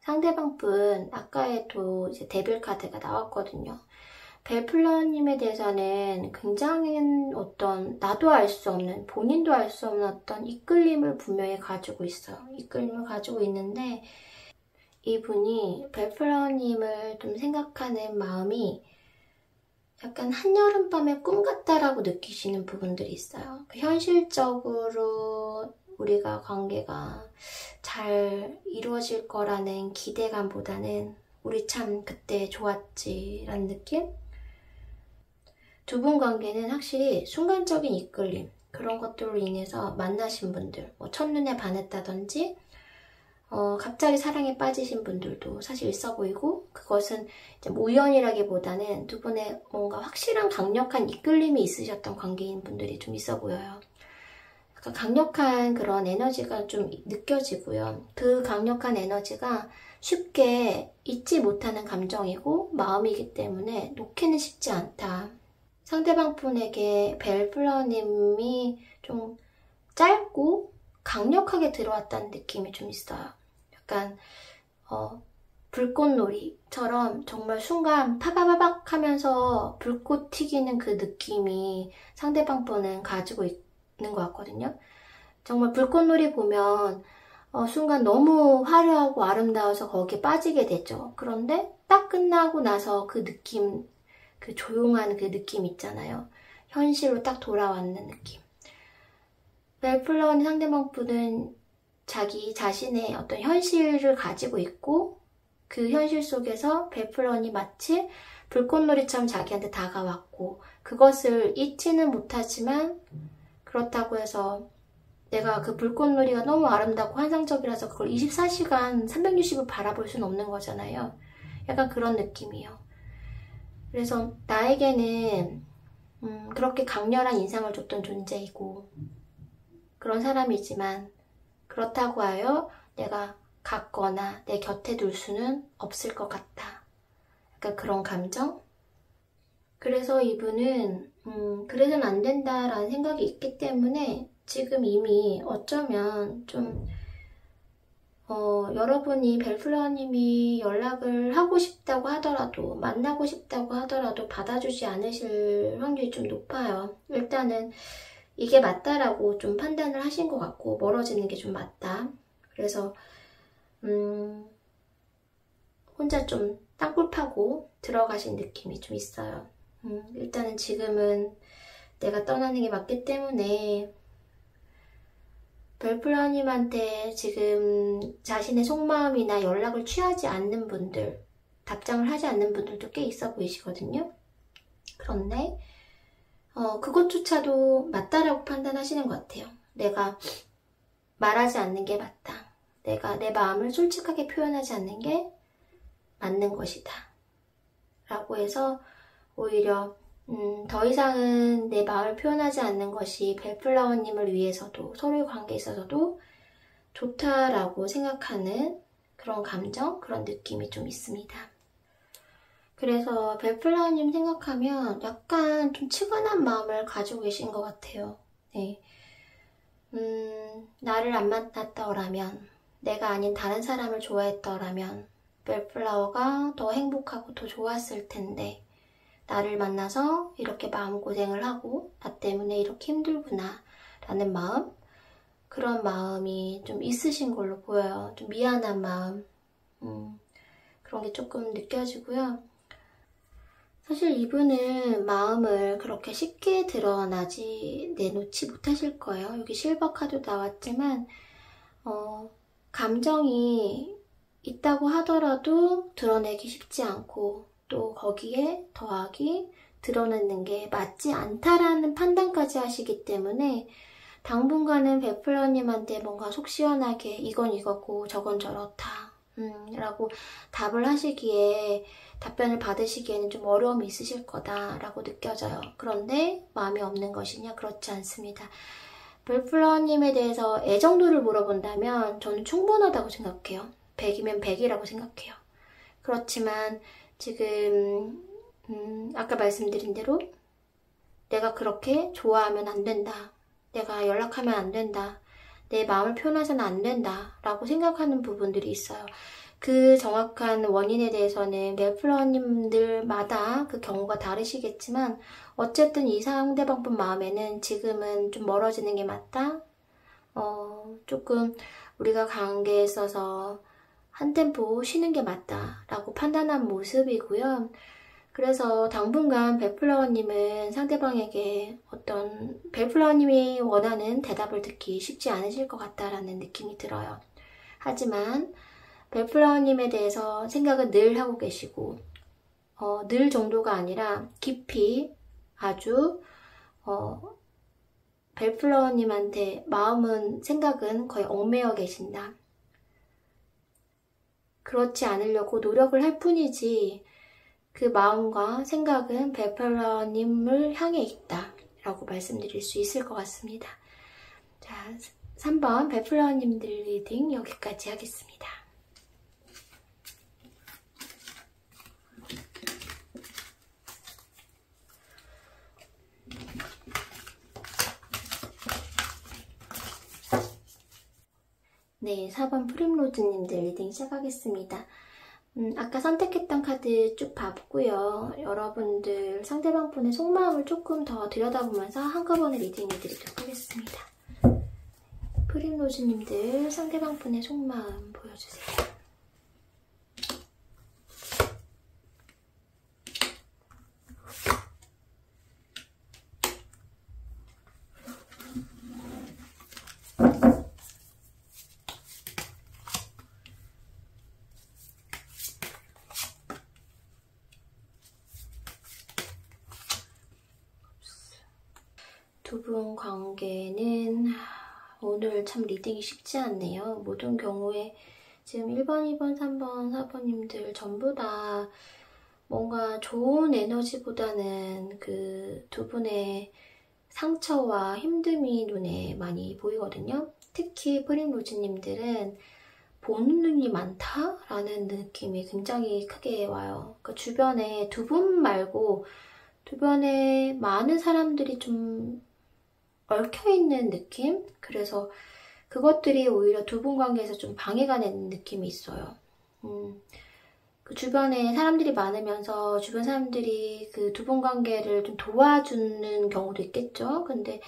상대방 분, 아까에도 이제 데빌 카드가 나왔거든요. 벨플라님에 대해서는 굉장히 나도 알 수 없는, 본인도 알 수 없는 어떤 이끌림을 분명히 가지고 있어요. 이끌림을 가지고 있는데, 이분이 벨플라님을 좀 생각하는 마음이 약간 한여름밤의 꿈 같다라고 느끼시는 부분들이 있어요. 현실적으로 우리가 관계가 잘 이루어질 거라는 기대감보다는 우리 참 그때 좋았지 라는 느낌? 두 분 관계는 확실히 순간적인 이끌림, 그런 것들로 인해서 만나신 분들, 첫눈에 반했다든지 갑자기 사랑에 빠지신 분들도 사실 있어 보이고, 그것은 이제 우연이라기보다는 두 분의 뭔가 확실한 강력한 이끌림이 있으셨던 관계인 분들이 좀 있어 보여요. 그러니까 강력한 그런 에너지가 좀 느껴지고요. 그 강력한 에너지가 쉽게 잊지 못하는 감정이고 마음이기 때문에 놓기는 쉽지 않다. 상대방 분에게 벨플라님이 좀 짧고 강력하게 들어왔다는 느낌이 좀 있어요. 약간 불꽃놀이처럼 정말 순간 파바바박 하면서 불꽃 튀기는 그 느낌이 상대방 분은 가지고 있는 것 같거든요. 정말 불꽃놀이 보면 순간 너무 화려하고 아름다워서 거기에 빠지게 되죠. 그런데 딱 끝나고 나서 그 느낌, 그 조용한 그 느낌 있잖아요. 현실로 딱 돌아왔는 느낌. 벨플라운 상대방 분은 자기 자신의 어떤 현실을 가지고 있고, 그 현실 속에서 벨플런이 마치 불꽃놀이처럼 자기한테 다가왔고, 그것을 잊지는 못하지만 그렇다고 해서 내가 그 불꽃놀이가 너무 아름답고 환상적이라서 그걸 24시간 360을 바라볼 수는 없는 거잖아요. 약간 그런 느낌이에요. 그래서 나에게는 그렇게 강렬한 인상을 줬던 존재이고 그런 사람이지만 그렇다고 하여 내가 갖거나 내 곁에 둘 수는 없을 것 같다. 약간 그런 감정? 그래서 이분은 그래서는 안 된다라는 생각이 있기 때문에 지금 이미 어쩌면 좀 여러분이 벨플라님이 연락을 하고 싶다고 하더라도 만나고 싶다고 하더라도 받아주지 않으실 확률이 좀 높아요. 일단은 이게 맞다라고 좀 판단을 하신 것 같고 멀어지는 게 좀 맞다. 그래서 혼자 좀 땅굴 파고 들어가신 느낌이 좀 있어요. 일단은 지금은 내가 떠나는 게 맞기 때문에 별플라워님한테 지금 자신의 속마음이나 연락을 취하지 않는 분들, 답장을 하지 않는 분들도 꽤 있어 보이시거든요. 그런데 그것조차도 맞다라고 판단하시는 것 같아요. 내가 말하지 않는 게 맞다. 내가 내 마음을 솔직하게 표현하지 않는 게 맞는 것이다. 라고 해서 오히려 더 이상은 내 마음을 표현하지 않는 것이 별플라워님을 위해서도 서로의 관계에 있어서도 좋다라고 생각하는 그런 감정, 그런 느낌이 좀 있습니다. 그래서 별플라워님 생각하면 약간 좀 측은한 마음을 가지고 계신 것 같아요. 네. 나를 안 만났더라면, 내가 아닌 다른 사람을 좋아했더라면 별플라워가 더 행복하고 더 좋았을 텐데 나를 만나서 이렇게 마음고생을 하고 나 때문에 이렇게 힘들구나 라는 마음, 그런 마음이 좀 있으신 걸로 보여요. 좀 미안한 마음, 그런 게 조금 느껴지고요. 사실 이분은 마음을 그렇게 쉽게 내놓지 못하실 거예요. 여기 실버 카드 나왔지만 감정이 있다고 하더라도 드러내기 쉽지 않고 또 거기에 더하기 드러내는 게 맞지 않다라는 판단까지 하시기 때문에 당분간은 별플라워님한테 뭔가 속 시원하게 이건 이거고 저건 저렇다 라고 답변을 받으시기에는 좀 어려움이 있으실 거다라고 느껴져요. 그런데 마음이 없는 것이냐? 그렇지 않습니다. 별플라워님에 대해서 애정도를 물어본다면 저는 충분하다고 생각해요. 100이면 100이라고 생각해요. 그렇지만 지금 아까 말씀드린 대로 내가 그렇게 좋아하면 안 된다. 내가 연락하면 안 된다. 내 마음을 표현해서는 안 된다. 라고 생각하는 부분들이 있어요. 그 정확한 원인에 대해서는 별플라워님들마다 그 경우가 다르시겠지만 어쨌든 이 상대방분 마음에는 지금은 좀 멀어지는 게 맞다. 조금 우리가 관계에 있어서 한 템포 쉬는 게 맞다 라고 판단한 모습이고요. 그래서 당분간 별플라워님은 상대방에게 별플라워님이 원하는 대답을 듣기 쉽지 않으실 것 같다라는 느낌이 들어요. 하지만 별플라워님에 대해서 생각은 늘 하고 계시고 늘 정도가 아니라 깊이 아주 별플라워님한테 생각은 거의 얽매여 계신다. 그렇지 않으려고 노력을 할 뿐이지 그 마음과 생각은 별플라워님을 향해 있다 라고 말씀드릴 수 있을 것 같습니다. 자, 3번 별플라워님들 리딩 여기까지 하겠습니다. 네, 4번 프림로즈님들 리딩 시작하겠습니다. 아까 선택했던 카드 쭉 봤고요. 여러분들 상대방 분의 속마음을 조금 더 들여다보면서 한꺼번에 리딩해드리도록 하겠습니다. 프림로즈님들 상대방 분의 속마음 보여주세요. 두 분 관계는 오늘 참 리딩이 쉽지 않네요. 모든 경우에 지금 1번, 2번, 3번, 4번님들 전부 다 뭔가 좋은 에너지보다는 그 두 분의 상처와 힘듦이 눈에 많이 보이거든요. 특히 프림로즈님들은 보는 눈이 많다라는 느낌이 굉장히 크게 와요. 그러니까 주변에 두 분 말고 주변에 많은 사람들이 좀 얽혀있는 느낌? 그래서 그것들이 오히려 두 분 관계에서 좀 방해가 되는 느낌이 있어요. 그 주변에 사람들이 많으면서 주변 사람들이 그 두 분 관계를 좀 도와주는 경우도 있겠죠. 근데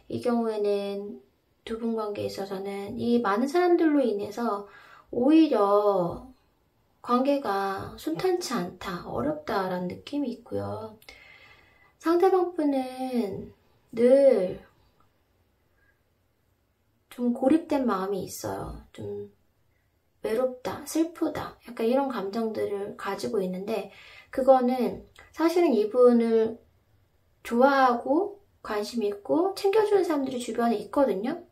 이 경우에는 두 분 관계에 있어서는 이 많은 사람들로 인해서 오히려 관계가 순탄치 않다, 어렵다라는 느낌이 있고요. 상대방 분은 늘 좀 고립된 마음이 있어요. 좀 외롭다, 슬프다, 약간 이런 감정들을 가지고 있는데, 그거는 사실은 이분을 좋아하고 관심 있고 챙겨주는 사람들이 주변에 있거든요.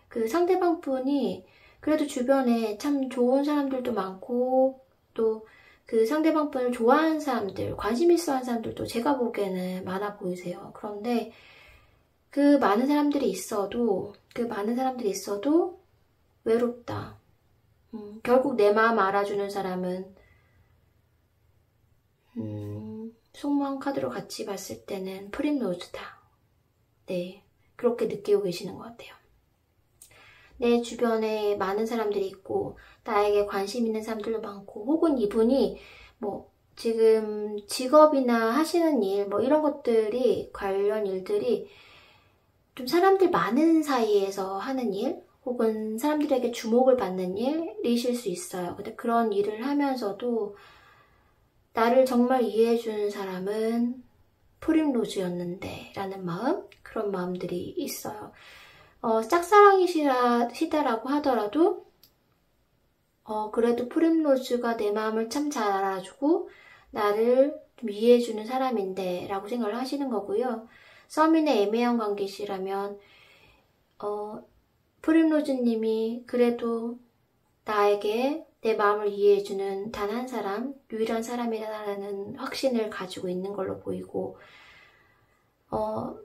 그 상대방 분이 그래도 주변에 참 좋은 사람들도 많고, 또 그 상대방 분을 좋아하는 사람들, 관심 있어 하는 사람들도 제가 보기에는 많아 보이세요. 그런데 그 많은 사람들이 있어도 외롭다. 결국 내 마음 알아주는 사람은 속마음 카드로 같이 봤을 때는 프림로즈다. 네, 그렇게 느끼고 계시는 것 같아요. 내 주변에 많은 사람들이 있고 나에게 관심 있는 사람들도 많고, 혹은 이분이 뭐 지금 직업이나 하시는 일 뭐 이런 것들이, 관련 일들이 좀 사람들 많은 사이에서 하는 일, 혹은 사람들에게 주목을 받는 일이실 수 있어요. 근데 그런 일을 하면서도 나를 정말 이해해주는 사람은 프림로즈였는데 라는 마음, 그런 마음들이 있어요. 짝사랑이시다라고 하더라도 그래도 프림로즈가 내 마음을 참 잘 알아주고 나를 좀 이해해주는 사람인데 라고 생각을 하시는 거고요. 썸이나 애매한 관계시라면 프림로즈님이 그래도 나에게 내 마음을 이해해주는 단 한 사람, 유일한 사람이라는 확신을 가지고 있는 걸로 보이고,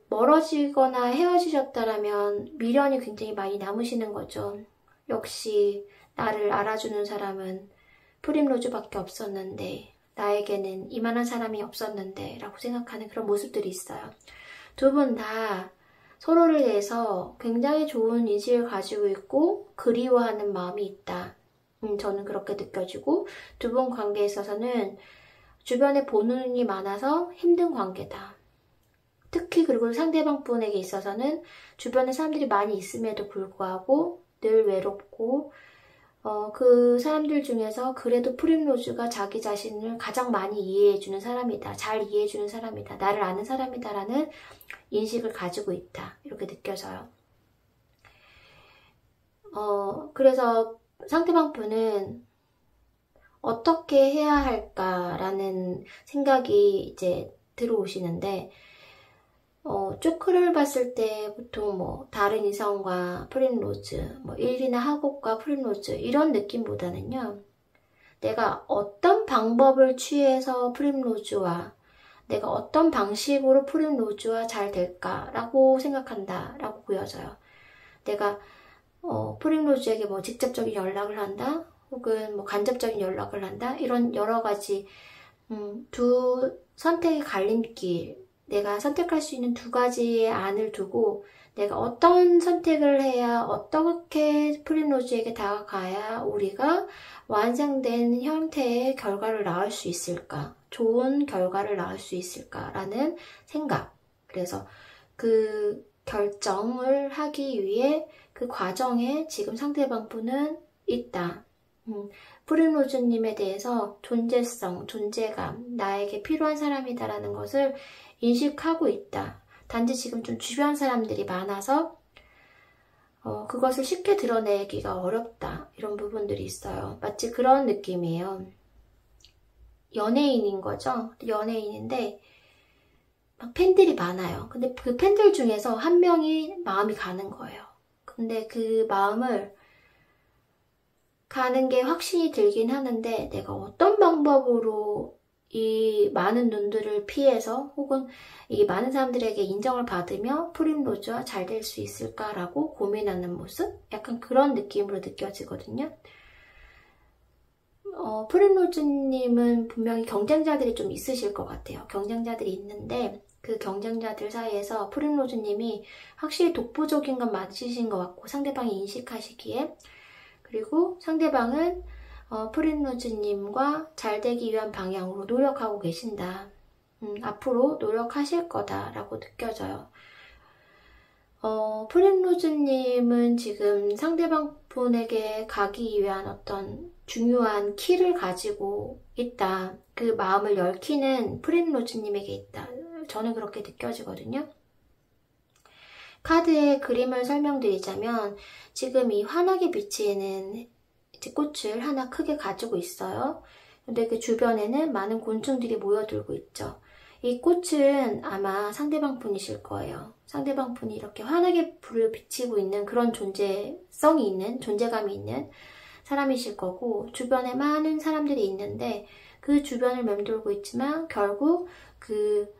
멀어지거나 헤어지셨다라면 미련이 굉장히 많이 남으시는 거죠. 역시 나를 알아주는 사람은 프림로즈밖에 없었는데, 나에게는 이만한 사람이 없었는데 라고 생각하는 그런 모습들이 있어요. 두 분 다 서로를 대해서 굉장히 좋은 인식을 가지고 있고 그리워하는 마음이 있다. 저는 그렇게 느껴지고, 두 분 관계에 있어서는 주변에 보는 눈이 많아서 힘든 관계다. 특히 그리고 상대방 분에게 있어서는 주변에 사람들이 많이 있음에도 불구하고 늘 외롭고, 그 사람들 중에서 그래도 프림로즈가 자기 자신을 가장 많이 이해해주는 사람이다. 잘 이해해주는 사람이다. 나를 아는 사람이다라는 인식을 가지고 있다. 이렇게 느껴져요. 그래서 상대방 분은 어떻게 해야 할까라는 생각이 이제 들어오시는데, 쭉 흐름을 봤을 때 보통 뭐 다른 이성과 프림로즈, 뭐 일이나 학업과 프림로즈 이런 느낌보다는요, 내가 어떤 방법을 취해서 프림로즈와 내가 어떤 방식으로 프림로즈와 잘 될까라고 생각한다라고 보여져요. 내가 프림로즈에게 뭐 직접적인 연락을 한다, 혹은 뭐 간접적인 연락을 한다, 이런 여러 가지 두 선택의 갈림길, 내가 선택할 수 있는 두 가지의 안을 두고 내가 어떤 선택을 해야, 어떻게 프림로즈에게 다가가야 우리가 완성된 형태의 결과를 낳을 수 있을까, 좋은 결과를 낳을 수 있을까라는 생각. 그래서 그 결정을 하기 위해 그 과정에 지금 상대방 분은 있다. 프림로즈님에 대해서 존재성, 존재감, 나에게 필요한 사람이다라는 것을 인식하고 있다. 단지 지금 좀 주변 사람들이 많아서 그것을 쉽게 드러내기가 어렵다. 이런 부분들이 있어요. 마치 그런 느낌이에요. 연예인인 거죠. 연예인인데 막 팬들이 많아요. 근데 그 팬들 중에서 한 명이 마음이 가는 거예요. 근데 그 마음을 가는 게 확신이 들긴 하는데, 내가 어떤 방법으로 이 많은 눈들을 피해서 혹은 이 많은 사람들에게 인정을 받으며 프림로즈와 잘 될 수 있을까라고 고민하는 모습? 약간 그런 느낌으로 느껴지거든요. 프림로즈님은 분명히 경쟁자들이 좀 있으실 것 같아요. 경쟁자들이 있는데 그 경쟁자들 사이에서 프림로즈님이 확실히 독보적인 건 맞으신 것 같고, 상대방이 인식하시기에. 그리고 상대방은 프림로즈님과 잘 되기 위한 방향으로 노력하고 계신다. 앞으로 노력하실 거다라고 느껴져요. 프림로즈님은 지금 상대방 분에게 가기 위한 어떤 중요한 키를 가지고 있다. 그 마음을 열 키는 프림로즈님에게 있다. 저는 그렇게 느껴지거든요. 카드의 그림을 설명드리자면 지금 이 환하게 비치는 꽃을 하나 크게 가지고 있어요. 근데 그 주변에는 많은 곤충들이 모여들고 있죠. 이 꽃은 아마 상대방 분이실 거예요. 상대방 분이 이렇게 환하게 불을 비치고 있는 그런 존재성이 있는, 존재감이 있는 사람이실 거고, 주변에 많은 사람들이 있는데 그 주변을 맴돌고 있지만 결국 그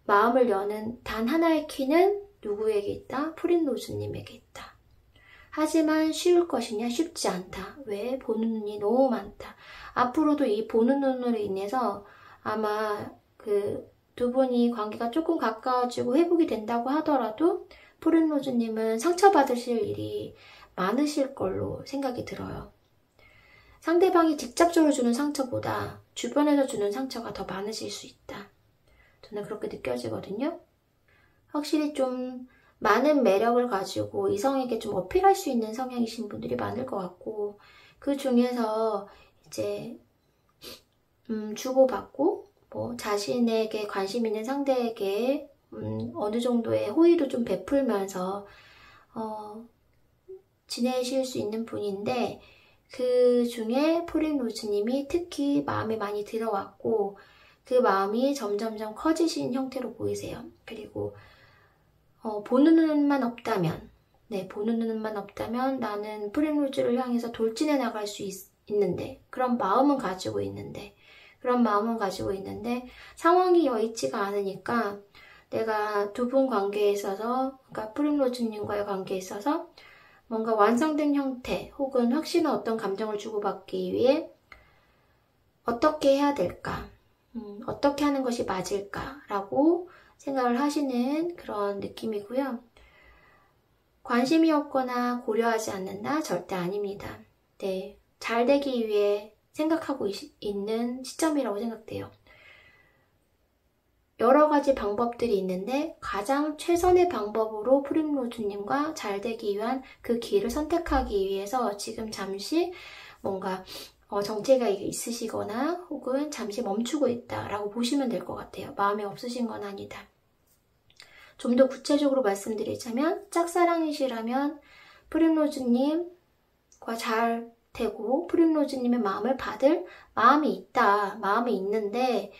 마음을 여는 단 하나의 키는 누구에게 있다? 프린로즈님에게 있다. 하지만 쉬울 것이냐? 쉽지 않다. 왜? 보는 눈이 너무 많다. 앞으로도 이 보는 눈으로 인해서 아마 그 두 분이 관계가 조금 가까워지고 회복이 된다고 하더라도 프린로즈님은 상처받으실 일이 많으실 걸로 생각이 들어요. 상대방이 직접적으로 주는 상처보다 주변에서 주는 상처가 더 많으실 수 있다. 저는 그렇게 느껴지거든요. 확실히 좀 많은 매력을 가지고 이성에게 좀 어필할 수 있는 성향이신 분들이 많을 것 같고, 그 중에서 이제 주고받고 뭐 자신에게 관심 있는 상대에게 어느 정도의 호의도 좀 베풀면서 지내실 수 있는 분인데, 그 중에 프린로즈님이 특히 마음에 많이 들어왔고 그 마음이 점점점 커지신 형태로 보이세요. 그리고 보는 눈만 없다면, 보는 눈만 없다면 나는 프린로즈를 향해서 돌진해 나갈 수 있는데, 그런 마음은 가지고 있는데 상황이 여의치가 않으니까 내가 두 분 관계에 있어서, 그러니까 프린로즈님과의 관계에 있어서 뭔가 완성된 형태 혹은 확실한 어떤 감정을 주고받기 위해 어떻게 해야 될까? 어떻게 하는 것이 맞을까라고 생각을 하시는 그런 느낌이고요. 관심이 없거나 고려하지 않는다? 절대 아닙니다. 네, 잘 되기 위해 생각하고 있는 시점이라고 생각돼요. 여러 가지 방법들이 있는데 가장 최선의 방법으로 프린로즈님과 잘 되기 위한 그 길을 선택하기 위해서 지금 잠시 뭔가 정체가 있으시거나 혹은 잠시 멈추고 있다라고 보시면 될 것 같아요. 마음에 없으신 건 아니다. 좀 더 구체적으로 말씀드리자면, 짝사랑이시라면 프린로즈님과 잘 되고 프린로즈님의 마음을 받을 마음이 있다. 마음이 있는데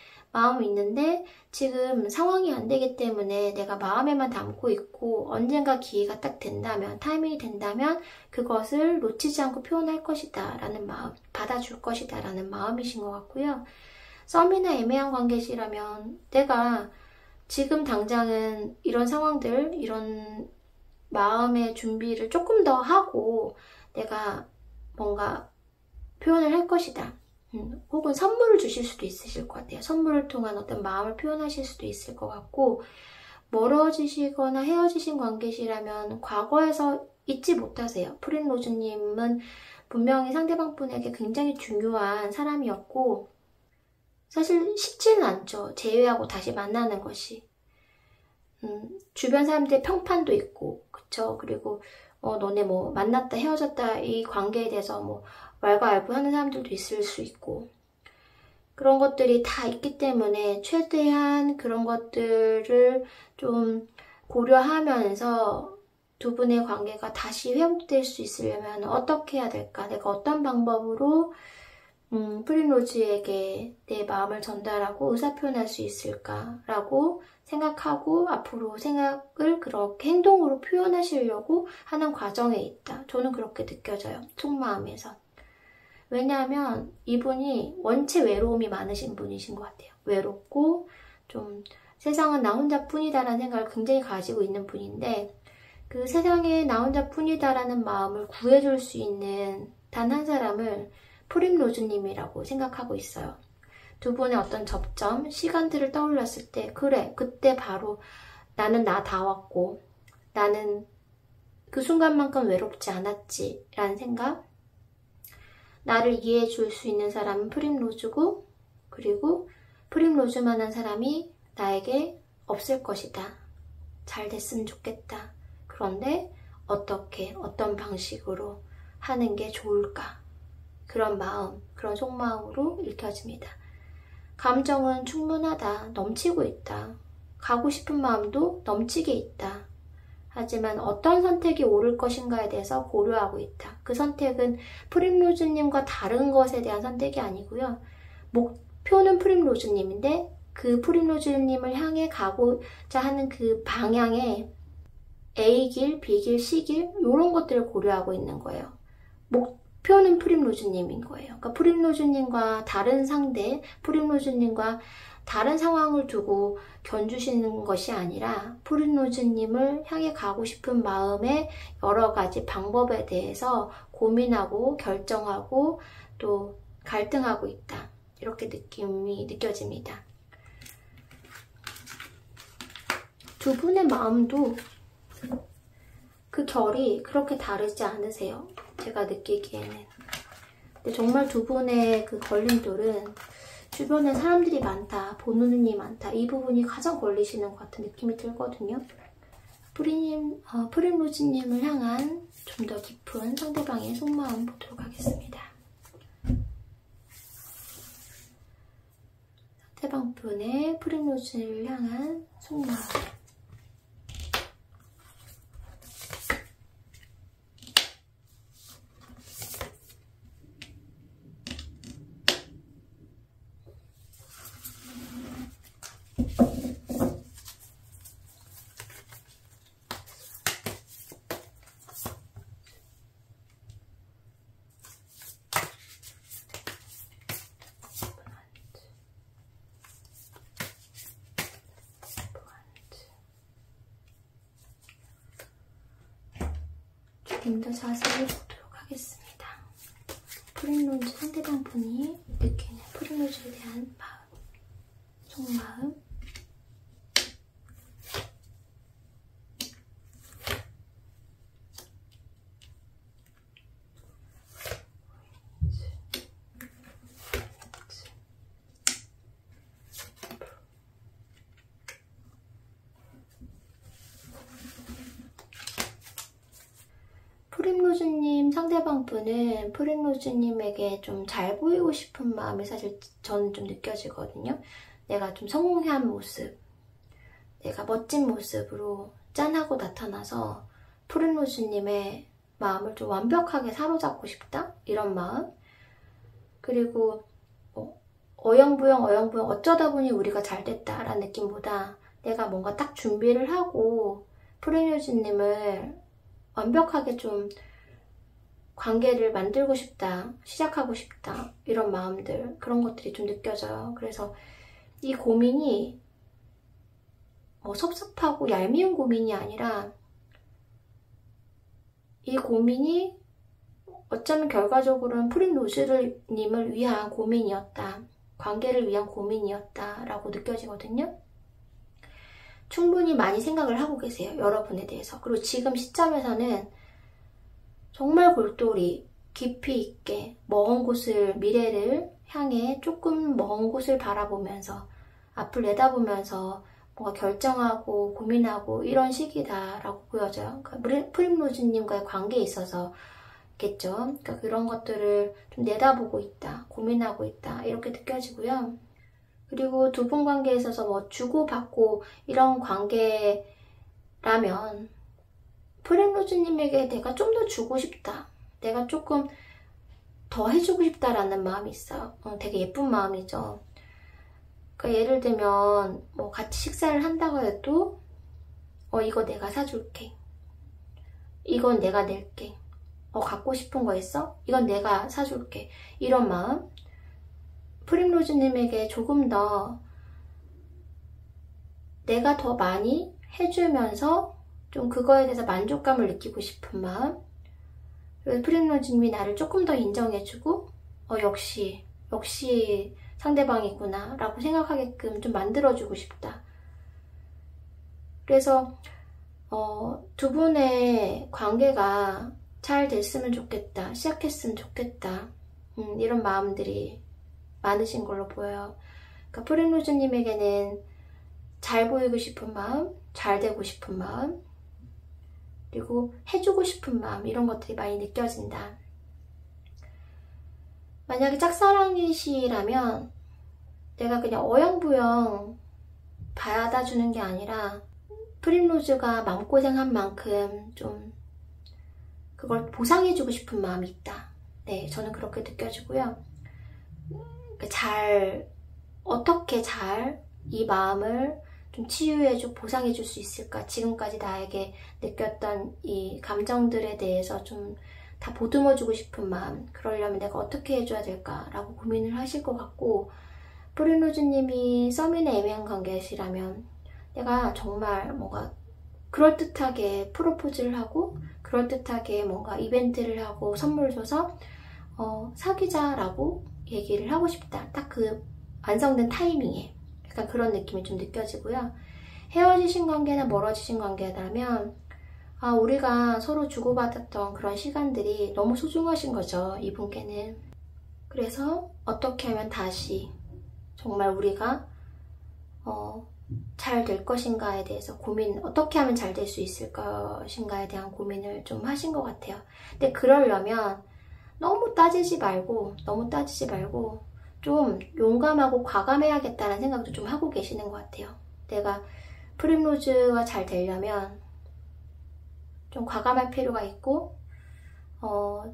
지금 상황이 안 되기 때문에 내가 마음에만 담고 있고 언젠가 기회가 딱 된다면, 타이밍이 된다면 그것을 놓치지 않고 표현할 것이다 라는 마음, 받아줄 것이다 라는 마음이신 것 같고요. 썸이나 애매한 관계시라면 내가 지금 당장은 이런 상황들, 이런 마음의 준비를 조금 더 하고 내가 뭔가 표현을 할 것이다. 혹은 선물을 주실 수도 있으실 것 같아요. 선물을 통한 어떤 마음을 표현하실 수도 있을 것 같고, 멀어지시거나 헤어지신 관계시라면 과거에서 잊지 못하세요. 프린로즈님은 분명히 상대방 분에게 굉장히 중요한 사람이었고, 사실 쉽지는 않죠. 재회하고 다시 만나는 것이. 주변 사람들의 평판도 있고, 그쵸? 그리고 너네 뭐 만났다 헤어졌다 이 관계에 대해서 뭐 왈가왈부하는 사람들도 있을 수 있고, 그런 것들이 다 있기 때문에 최대한 그런 것들을 좀 고려하면서 두 분의 관계가 다시 회복될 수 있으려면 어떻게 해야 될까? 내가 어떤 방법으로 프린로즈에게 내 마음을 전달하고 의사표현할 수 있을까라고 생각하고 앞으로 생각을 그렇게 행동으로 표현하시려고 하는 과정에 있다. 저는 그렇게 느껴져요. 속마음에서. 왜냐하면 이분이 원체 외로움이 많으신 분이신 것 같아요. 외롭고 좀 세상은 나 혼자뿐이다라는 생각을 굉장히 가지고 있는 분인데, 그 세상에 나 혼자뿐이다라는 마음을 구해줄 수 있는 단 한 사람을 프린로즈님이라고 생각하고 있어요. 두 분의 어떤 접점, 시간들을 떠올렸을 때, 그래, 그때 바로 나는 나다웠고 나는 그 순간만큼 외롭지 않았지 라는 생각, 나를 이해해 줄 수 있는 사람은 프린로즈고, 그리고 프린로즈만한 사람이 나에게 없을 것이다. 잘 됐으면 좋겠다. 그런데 어떻게, 어떤 방식으로 하는 게 좋을까? 그런 마음, 그런 속마음으로 읽혀집니다. 감정은 충분하다. 넘치고 있다. 가고 싶은 마음도 넘치게 있다. 하지만 어떤 선택이 옳을 것인가에 대해서 고려하고 있다. 그 선택은 프림로즈님과 다른 것에 대한 선택이 아니고요. 목표는 프림로즈님인데 그 프림로즈님을 향해 가고자 하는 그 방향에 A길, B길, C길 이런 것들을 고려하고 있는 거예요. 목표는 프림로즈님인 거예요. 그러니까 프림로즈님과 다른 상대, 프림로즈님과 다른 상황을 두고 견주시는 것이 아니라 프림로즈님을 향해 가고 싶은 마음의 여러 가지 방법에 대해서 고민하고 결정하고 또 갈등하고 있다. 이렇게 느낌이 느껴집니다. 두 분의 마음도 그 결이 그렇게 다르지 않으세요. 제가 느끼기에는. 근데 정말 두 분의 그 걸림돌은 주변에 사람들이 많다, 보는 눈이 많다, 이 부분이 가장 걸리시는 것 같은 느낌이 들거든요. 프림로즈님을 향한 좀 더 깊은 상대방의 속마음 보도록 하겠습니다. 상대방분의 프림로즈를 향한 속마음. 조금 더 자세히 보도록 하겠습니다. 프림로즈 상대방 분이 느끼는 프림로즈에 대한 마음, 속마음. 프림로즈님 상대방 분은 프림로즈님에게 좀 잘 보이고 싶은 마음이 사실 저는 좀 느껴지거든요. 내가 좀 성공한 모습, 내가 멋진 모습으로 짠하고 나타나서 프림로즈님의 마음을 좀 완벽하게 사로잡고 싶다? 이런 마음. 그리고 어영부영 어쩌다 보니 우리가 잘 됐다라는 느낌보다 내가 뭔가 딱 준비를 하고 프림로즈님을 완벽하게 좀 관계를 만들고 싶다, 시작하고 싶다, 이런 마음들, 그런 것들이 좀 느껴져요. 그래서 이 고민이 섭섭하고 얄미운 고민이 아니라 이 고민이 어쩌면 결과적으로는 프림로즈님을 위한 고민이었다, 관계를 위한 고민이었다 라고 느껴지거든요. 충분히 많이 생각을 하고 계세요. 여러분에 대해서. 그리고 지금 시점에서는 정말 골똘히 깊이 있게 먼 곳을, 미래를 향해 조금 먼 곳을 바라보면서 앞을 내다보면서 뭔가 결정하고 고민하고 이런 시기다라고 보여져요. 그러니까 프림로즈님과의 관계에 있어서겠죠. 그러니까 그런 것들을 좀 내다보고 있다, 고민하고 있다 이렇게 느껴지고요. 그리고 두 분 관계에 있어서 주고받고 이런 관계라면 프림로즈님에게 내가 좀 더 주고 싶다, 내가 조금 더 해주고 싶다라는 마음이 있어요. 되게 예쁜 마음이죠. 그러니까 예를 들면 같이 식사를 한다고 해도 이거 내가 사줄게, 이건 내가 낼게, 갖고 싶은 거 있어? 이건 내가 사줄게, 이런 마음. 프림로즈님에게 조금 더 내가 더 많이 해주면서 좀 그거에 대해서 만족감을 느끼고 싶은 마음. 그래서 프림로즈님이 나를 조금 더 인정해주고 역시 상대방이구나 라고 생각하게끔 좀 만들어주고 싶다. 그래서 두 분의 관계가 잘 됐으면 좋겠다, 시작했으면 좋겠다, 이런 마음들이 많으신 걸로 보여요. 그러니까 프림로즈님에게는 잘 보이고 싶은 마음, 잘 되고 싶은 마음, 그리고 해주고 싶은 마음, 이런 것들이 많이 느껴진다. 만약에 짝사랑이시라면 내가 그냥 어영부영 받아주는 게 아니라 프림로즈가 마음고생한 만큼 좀 그걸 보상해주고 싶은 마음이 있다. 네, 저는 그렇게 느껴지고요. 어떻게 잘 이 마음을 좀 치유해주고 보상해줄 수 있을까? 지금까지 나에게 느꼈던 이 감정들에 대해서 좀 다 보듬어주고 싶은 마음, 그러려면 내가 어떻게 해줘야 될까라고 고민을 하실 것 같고, 프림로즈님이 썸이나 애매한 관계시라면 내가 정말 뭔가 그럴듯하게 프로포즈를 하고 그럴듯하게 뭔가 이벤트를 하고 선물 줘서 사귀자라고 얘기를 하고 싶다. 딱 그 완성된 타이밍에 약간 그런 느낌이 좀 느껴지고요. 헤어지신 관계나 멀어지신 관계라면 우리가 서로 주고받았던 그런 시간들이 너무 소중하신 거죠. 이분께는. 그래서 어떻게 하면 다시 정말 우리가 잘 될 것인가에 대해서 어떻게 하면 잘 될 수 있을 것인가에 대한 고민을 좀 하신 것 같아요. 근데 그러려면 너무 따지지 말고 좀 용감하고 과감해야겠다는 생각도 좀 하고 계시는 것 같아요. 내가 프림로즈와 잘 되려면 좀 과감할 필요가 있고,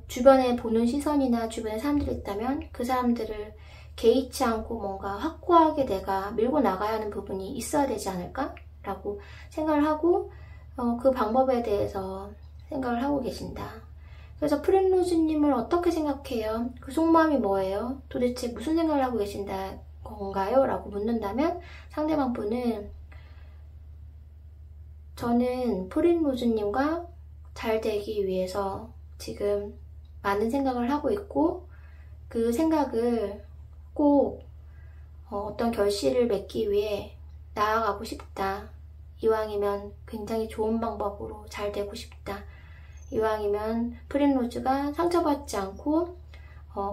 주변에 보는 시선이나 주변에 사람들이 있다면 그 사람들을 개의치 않고 뭔가 확고하게 내가 밀고 나가야 하는 부분이 있어야 되지 않을까? 라고 생각을 하고 그 방법에 대해서 생각을 하고 계신다. 그래서 프림로즈님을 어떻게 생각해요? 그 속마음이 뭐예요? 도대체 무슨 생각을 하고 계신다 건가요? 라고 묻는다면 상대방 분은 저는 프림로즈님과 잘 되기 위해서 지금 많은 생각을 하고 있고 그 생각을 꼭 어떤 결실을 맺기 위해 나아가고 싶다. 이왕이면 굉장히 좋은 방법으로 잘 되고 싶다. 이왕이면 프림로즈가 상처받지 않고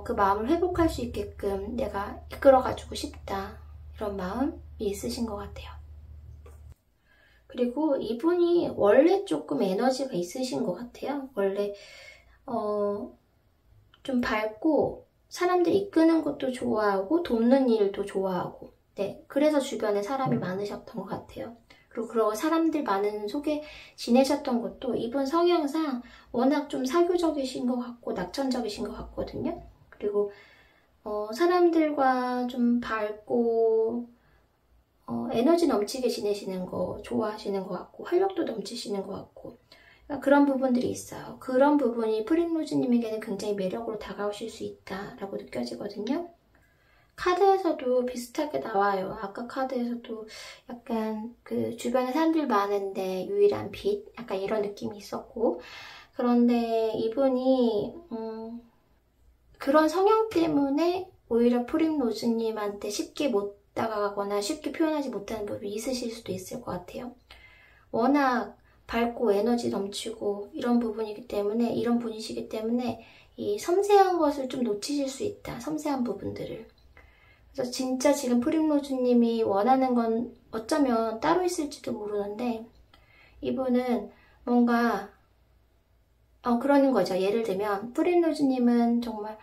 그 마음을 회복할 수 있게끔 내가 이끌어가주고 싶다. 이런 마음이 있으신 것 같아요. 그리고 이분이 원래 조금 에너지가 있으신 것 같아요. 원래 좀 밝고 사람들 이끄는 것도 좋아하고 돕는 일도 좋아하고, 네, 그래서 주변에 사람이 많으셨던 것 같아요. 그리고 사람들 많은 속에 지내셨던 것도 이분 성향상 워낙 좀 사교적이신 것 같고 낙천적이신 것 같거든요. 그리고 사람들과 좀 밝고 에너지 넘치게 지내시는 거 좋아하시는 것 같고 활력도 넘치시는 것 같고 그런 부분들이 있어요. 그런 부분이 프림로즈님에게는 굉장히 매력으로 다가오실 수 있다라고 느껴지거든요. 카드에서도 비슷하게 나와요. 아까 카드에서도 약간 그 주변에 사람들 많은데 유일한 빛? 약간 이런 느낌이 있었고, 그런데 이분이 그런 성향 때문에 오히려 프림로즈님한테 쉽게 못 다가가거나 쉽게 표현하지 못하는 부분이 있으실 수도 있을 것 같아요. 워낙 밝고 에너지 넘치고 이런 분이시기 때문에 이 섬세한 것을 좀 놓치실 수 있다. 섬세한 부분들을. 그래서 진짜 지금 프림로즈님이 원하는 건 어쩌면 따로 있을지도 모르는데 이분은 뭔가 그러는 거죠. 예를 들면 프림로즈님은 정말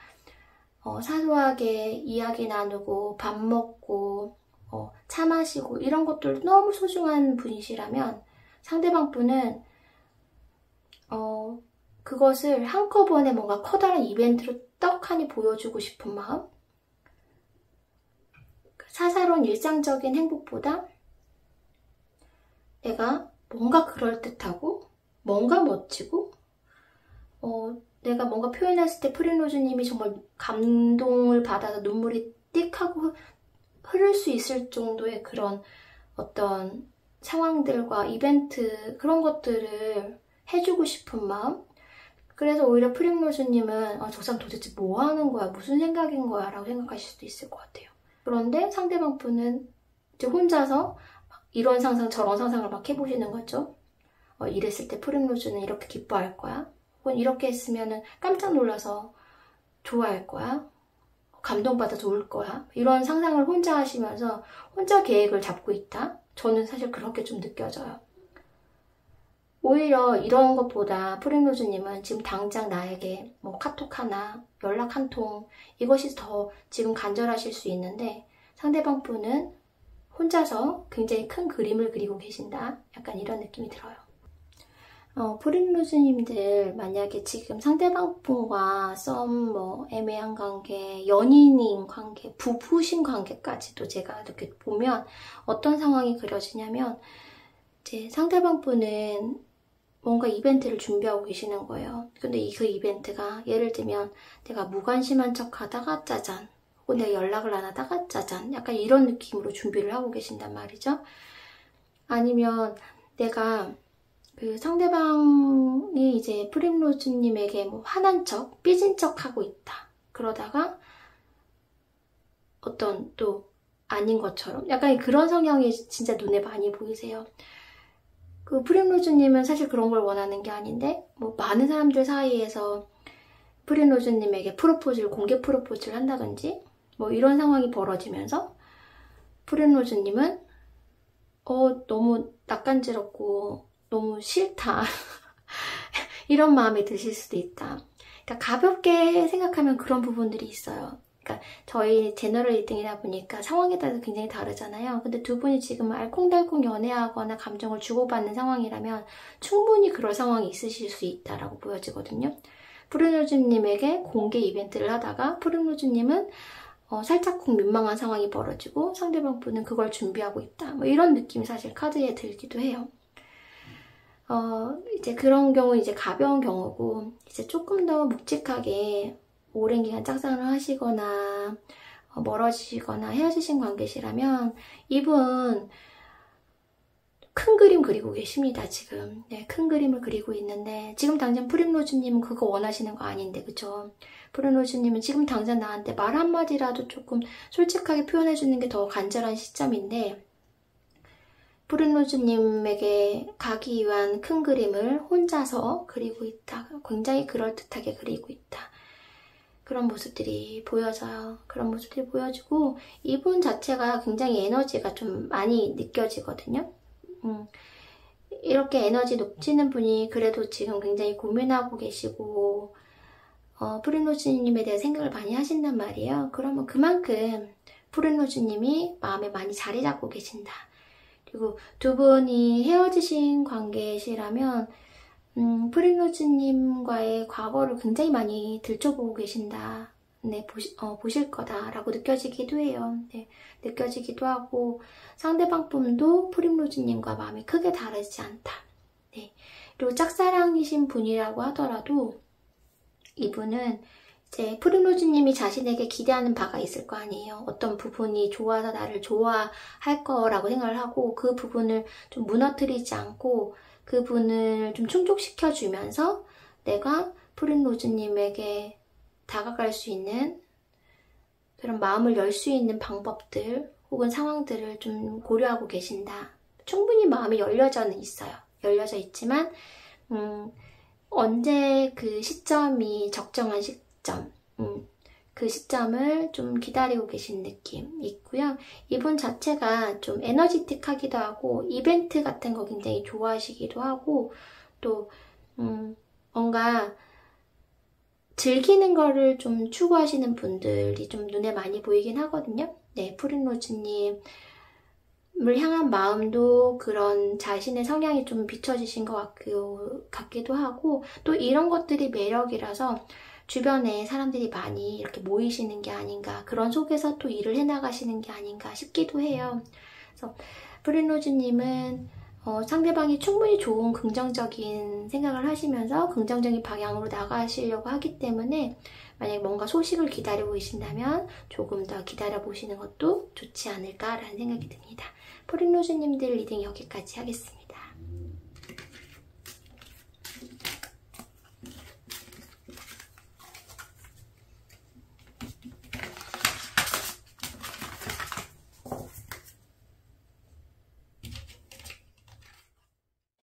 사소하게 이야기 나누고 밥 먹고 차 마시고 이런 것들 너무 소중한 분이시라면 상대방 분은 그것을 한꺼번에 뭔가 커다란 이벤트로 떡하니 보여주고 싶은 마음? 사사로운 일상적인 행복보다 내가 뭔가 그럴듯하고 뭔가 멋지고 내가 뭔가 표현했을 때 프림로즈님이 정말 감동을 받아서 눈물이 띡 하고 흐를 수 있을 정도의 그런 어떤 상황들과 이벤트 그런 것들을 해주고 싶은 마음. 그래서 오히려 프림로즈님은 저 사람 도대체 뭐 하는 거야? 무슨 생각인 거야? 라고 생각하실 수도 있을 것 같아요. 그런데 상대방 분은 이제 혼자서 이런 상상 저런 상상을 막 해보시는 거죠. 이랬을 때 프림로즈는 이렇게 기뻐할 거야. 혹은 이렇게 했으면 깜짝 놀라서 좋아할 거야. 감동받아서 울 거야. 이런 상상을 혼자 하시면서 혼자 계획을 잡고 있다. 저는 사실 그렇게 좀 느껴져요. 오히려 이런 것보다 프림로즈님은 지금 당장 나에게 뭐 카톡 하나, 연락 한 통 이것이 더 지금 간절하실 수 있는데 상대방 분은 혼자서 굉장히 큰 그림을 그리고 계신다. 약간 이런 느낌이 들어요. 프린로즈님들 만약에 지금 상대방 분과 썸, 애매한 관계, 연인인 관계, 부부신 관계까지도 제가 이렇게 보면 어떤 상황이 그려지냐면 이제 상대방 분은 뭔가 이벤트를 준비하고 계시는 거예요. 근데 그 이벤트가 예를 들면 내가 무관심한 척 하다가 짜잔, 혹은 내가 연락을 안 하다가 짜잔, 약간 이런 느낌으로 준비를 하고 계신단 말이죠. 아니면 내가 그 상대방이 이제 프린로즈님에게 화난 척, 삐진 척 하고 있다. 그러다가 어떤 또 아닌 것처럼 약간 그런 성향이 진짜 눈에 많이 보이세요. 그 프린로즈님은 사실 그런 걸 원하는 게 아닌데 많은 사람들 사이에서 프린로즈님에게 공개 프로포즈를 한다든지 이런 상황이 벌어지면서 프린로즈님은 너무 낯간지럽고 너무 싫다 이런 마음이 드실 수도 있다. 그러니까 가볍게 생각하면 그런 부분들이 있어요. 그러니까 저희 제너럴 리딩이다 보니까 상황에 따라서 굉장히 다르잖아요. 근데 두 분이 지금 알콩달콩 연애하거나 감정을 주고받는 상황이라면 충분히 그럴 상황이 있으실 수 있다라고 보여지거든요. 프린로즈님에게 공개 이벤트를 하다가 프린로즈님은 살짝쿵 민망한 상황이 벌어지고 상대방 분은 그걸 준비하고 있다. 이런 느낌이 사실 카드에 들기도 해요. 이제 그런 경우는 이제 가벼운 경우고, 이제 조금 더 묵직하게 오랜 기간 짝사랑을 하시거나, 멀어지시거나 헤어지신 관계시라면, 이분, 큰 그림 그리고 계십니다, 지금. 네, 큰 그림을 그리고 있는데, 지금 당장 프린로즈님은 그거 원하시는 거 아닌데, 그쵸? 프린로즈님은 지금 당장 나한테 말 한마디라도 조금 솔직하게 표현해주는 게 더 간절한 시점인데, 프린로즈님에게 가기 위한 큰 그림을 혼자서 그리고 있다. 굉장히 그럴듯하게 그리고 있다. 그런 모습들이 보여져요. 그런 모습들이 보여지고 이분 자체가 굉장히 에너지가 좀 많이 느껴지거든요. 이렇게 에너지 넘치는 분이 그래도 지금 굉장히 고민하고 계시고 프린로즈님에 대해 생각을 많이 하신단 말이에요. 그러면 그만큼 프린로즈님이 마음에 많이 자리 잡고 계신다. 그리고 두 분이 헤어지신 관계시라면 프린로즈님과의 과거를 굉장히 많이 들춰보고 계신다. 네, 보실 거다라고 느껴지기도 해요. 네, 느껴지기도 하고 상대방 분도 프린로즈님과 마음이 크게 다르지 않다. 네, 그리고 짝사랑이신 분이라고 하더라도 이분은 이제 프린로즈님이 자신에게 기대하는 바가 있을 거 아니에요. 어떤 부분이 좋아서 나를 좋아할 거라고 생각을 하고 그 부분을 좀 무너뜨리지 않고 그 부분을 좀 충족시켜주면서 내가 프린로즈님에게 다가갈 수 있는 그런 마음을 열 수 있는 방법들 혹은 상황들을 좀 고려하고 계신다. 충분히 마음이 열려져 있지만 언제 그 시점이 적정한 시점 그 시점을 좀 기다리고 계신 느낌 있고요. 이분 자체가 좀 에너지틱하기도 하고 이벤트 같은 거 굉장히 좋아하시기도 하고 또 뭔가 즐기는 거를 좀 추구하시는 분들이 좀 눈에 많이 보이긴 하거든요. 네, 프린로즈님을 향한 마음도 그런 자신의 성향이 좀 비춰지신 것 같기도 하고 또 이런 것들이 매력이라서 주변에 사람들이 많이 이렇게 모이시는 게 아닌가 그런 속에서 또 일을 해나가시는 게 아닌가 싶기도 해요. 그래서 프린로즈님은 상대방이 충분히 좋은 긍정적인 생각을 하시면서 긍정적인 방향으로 나가시려고 하기 때문에 만약에 뭔가 소식을 기다리고 계신다면 조금 더 기다려보시는 것도 좋지 않을까라는 생각이 듭니다. 프린로즈님들 리딩 여기까지 하겠습니다.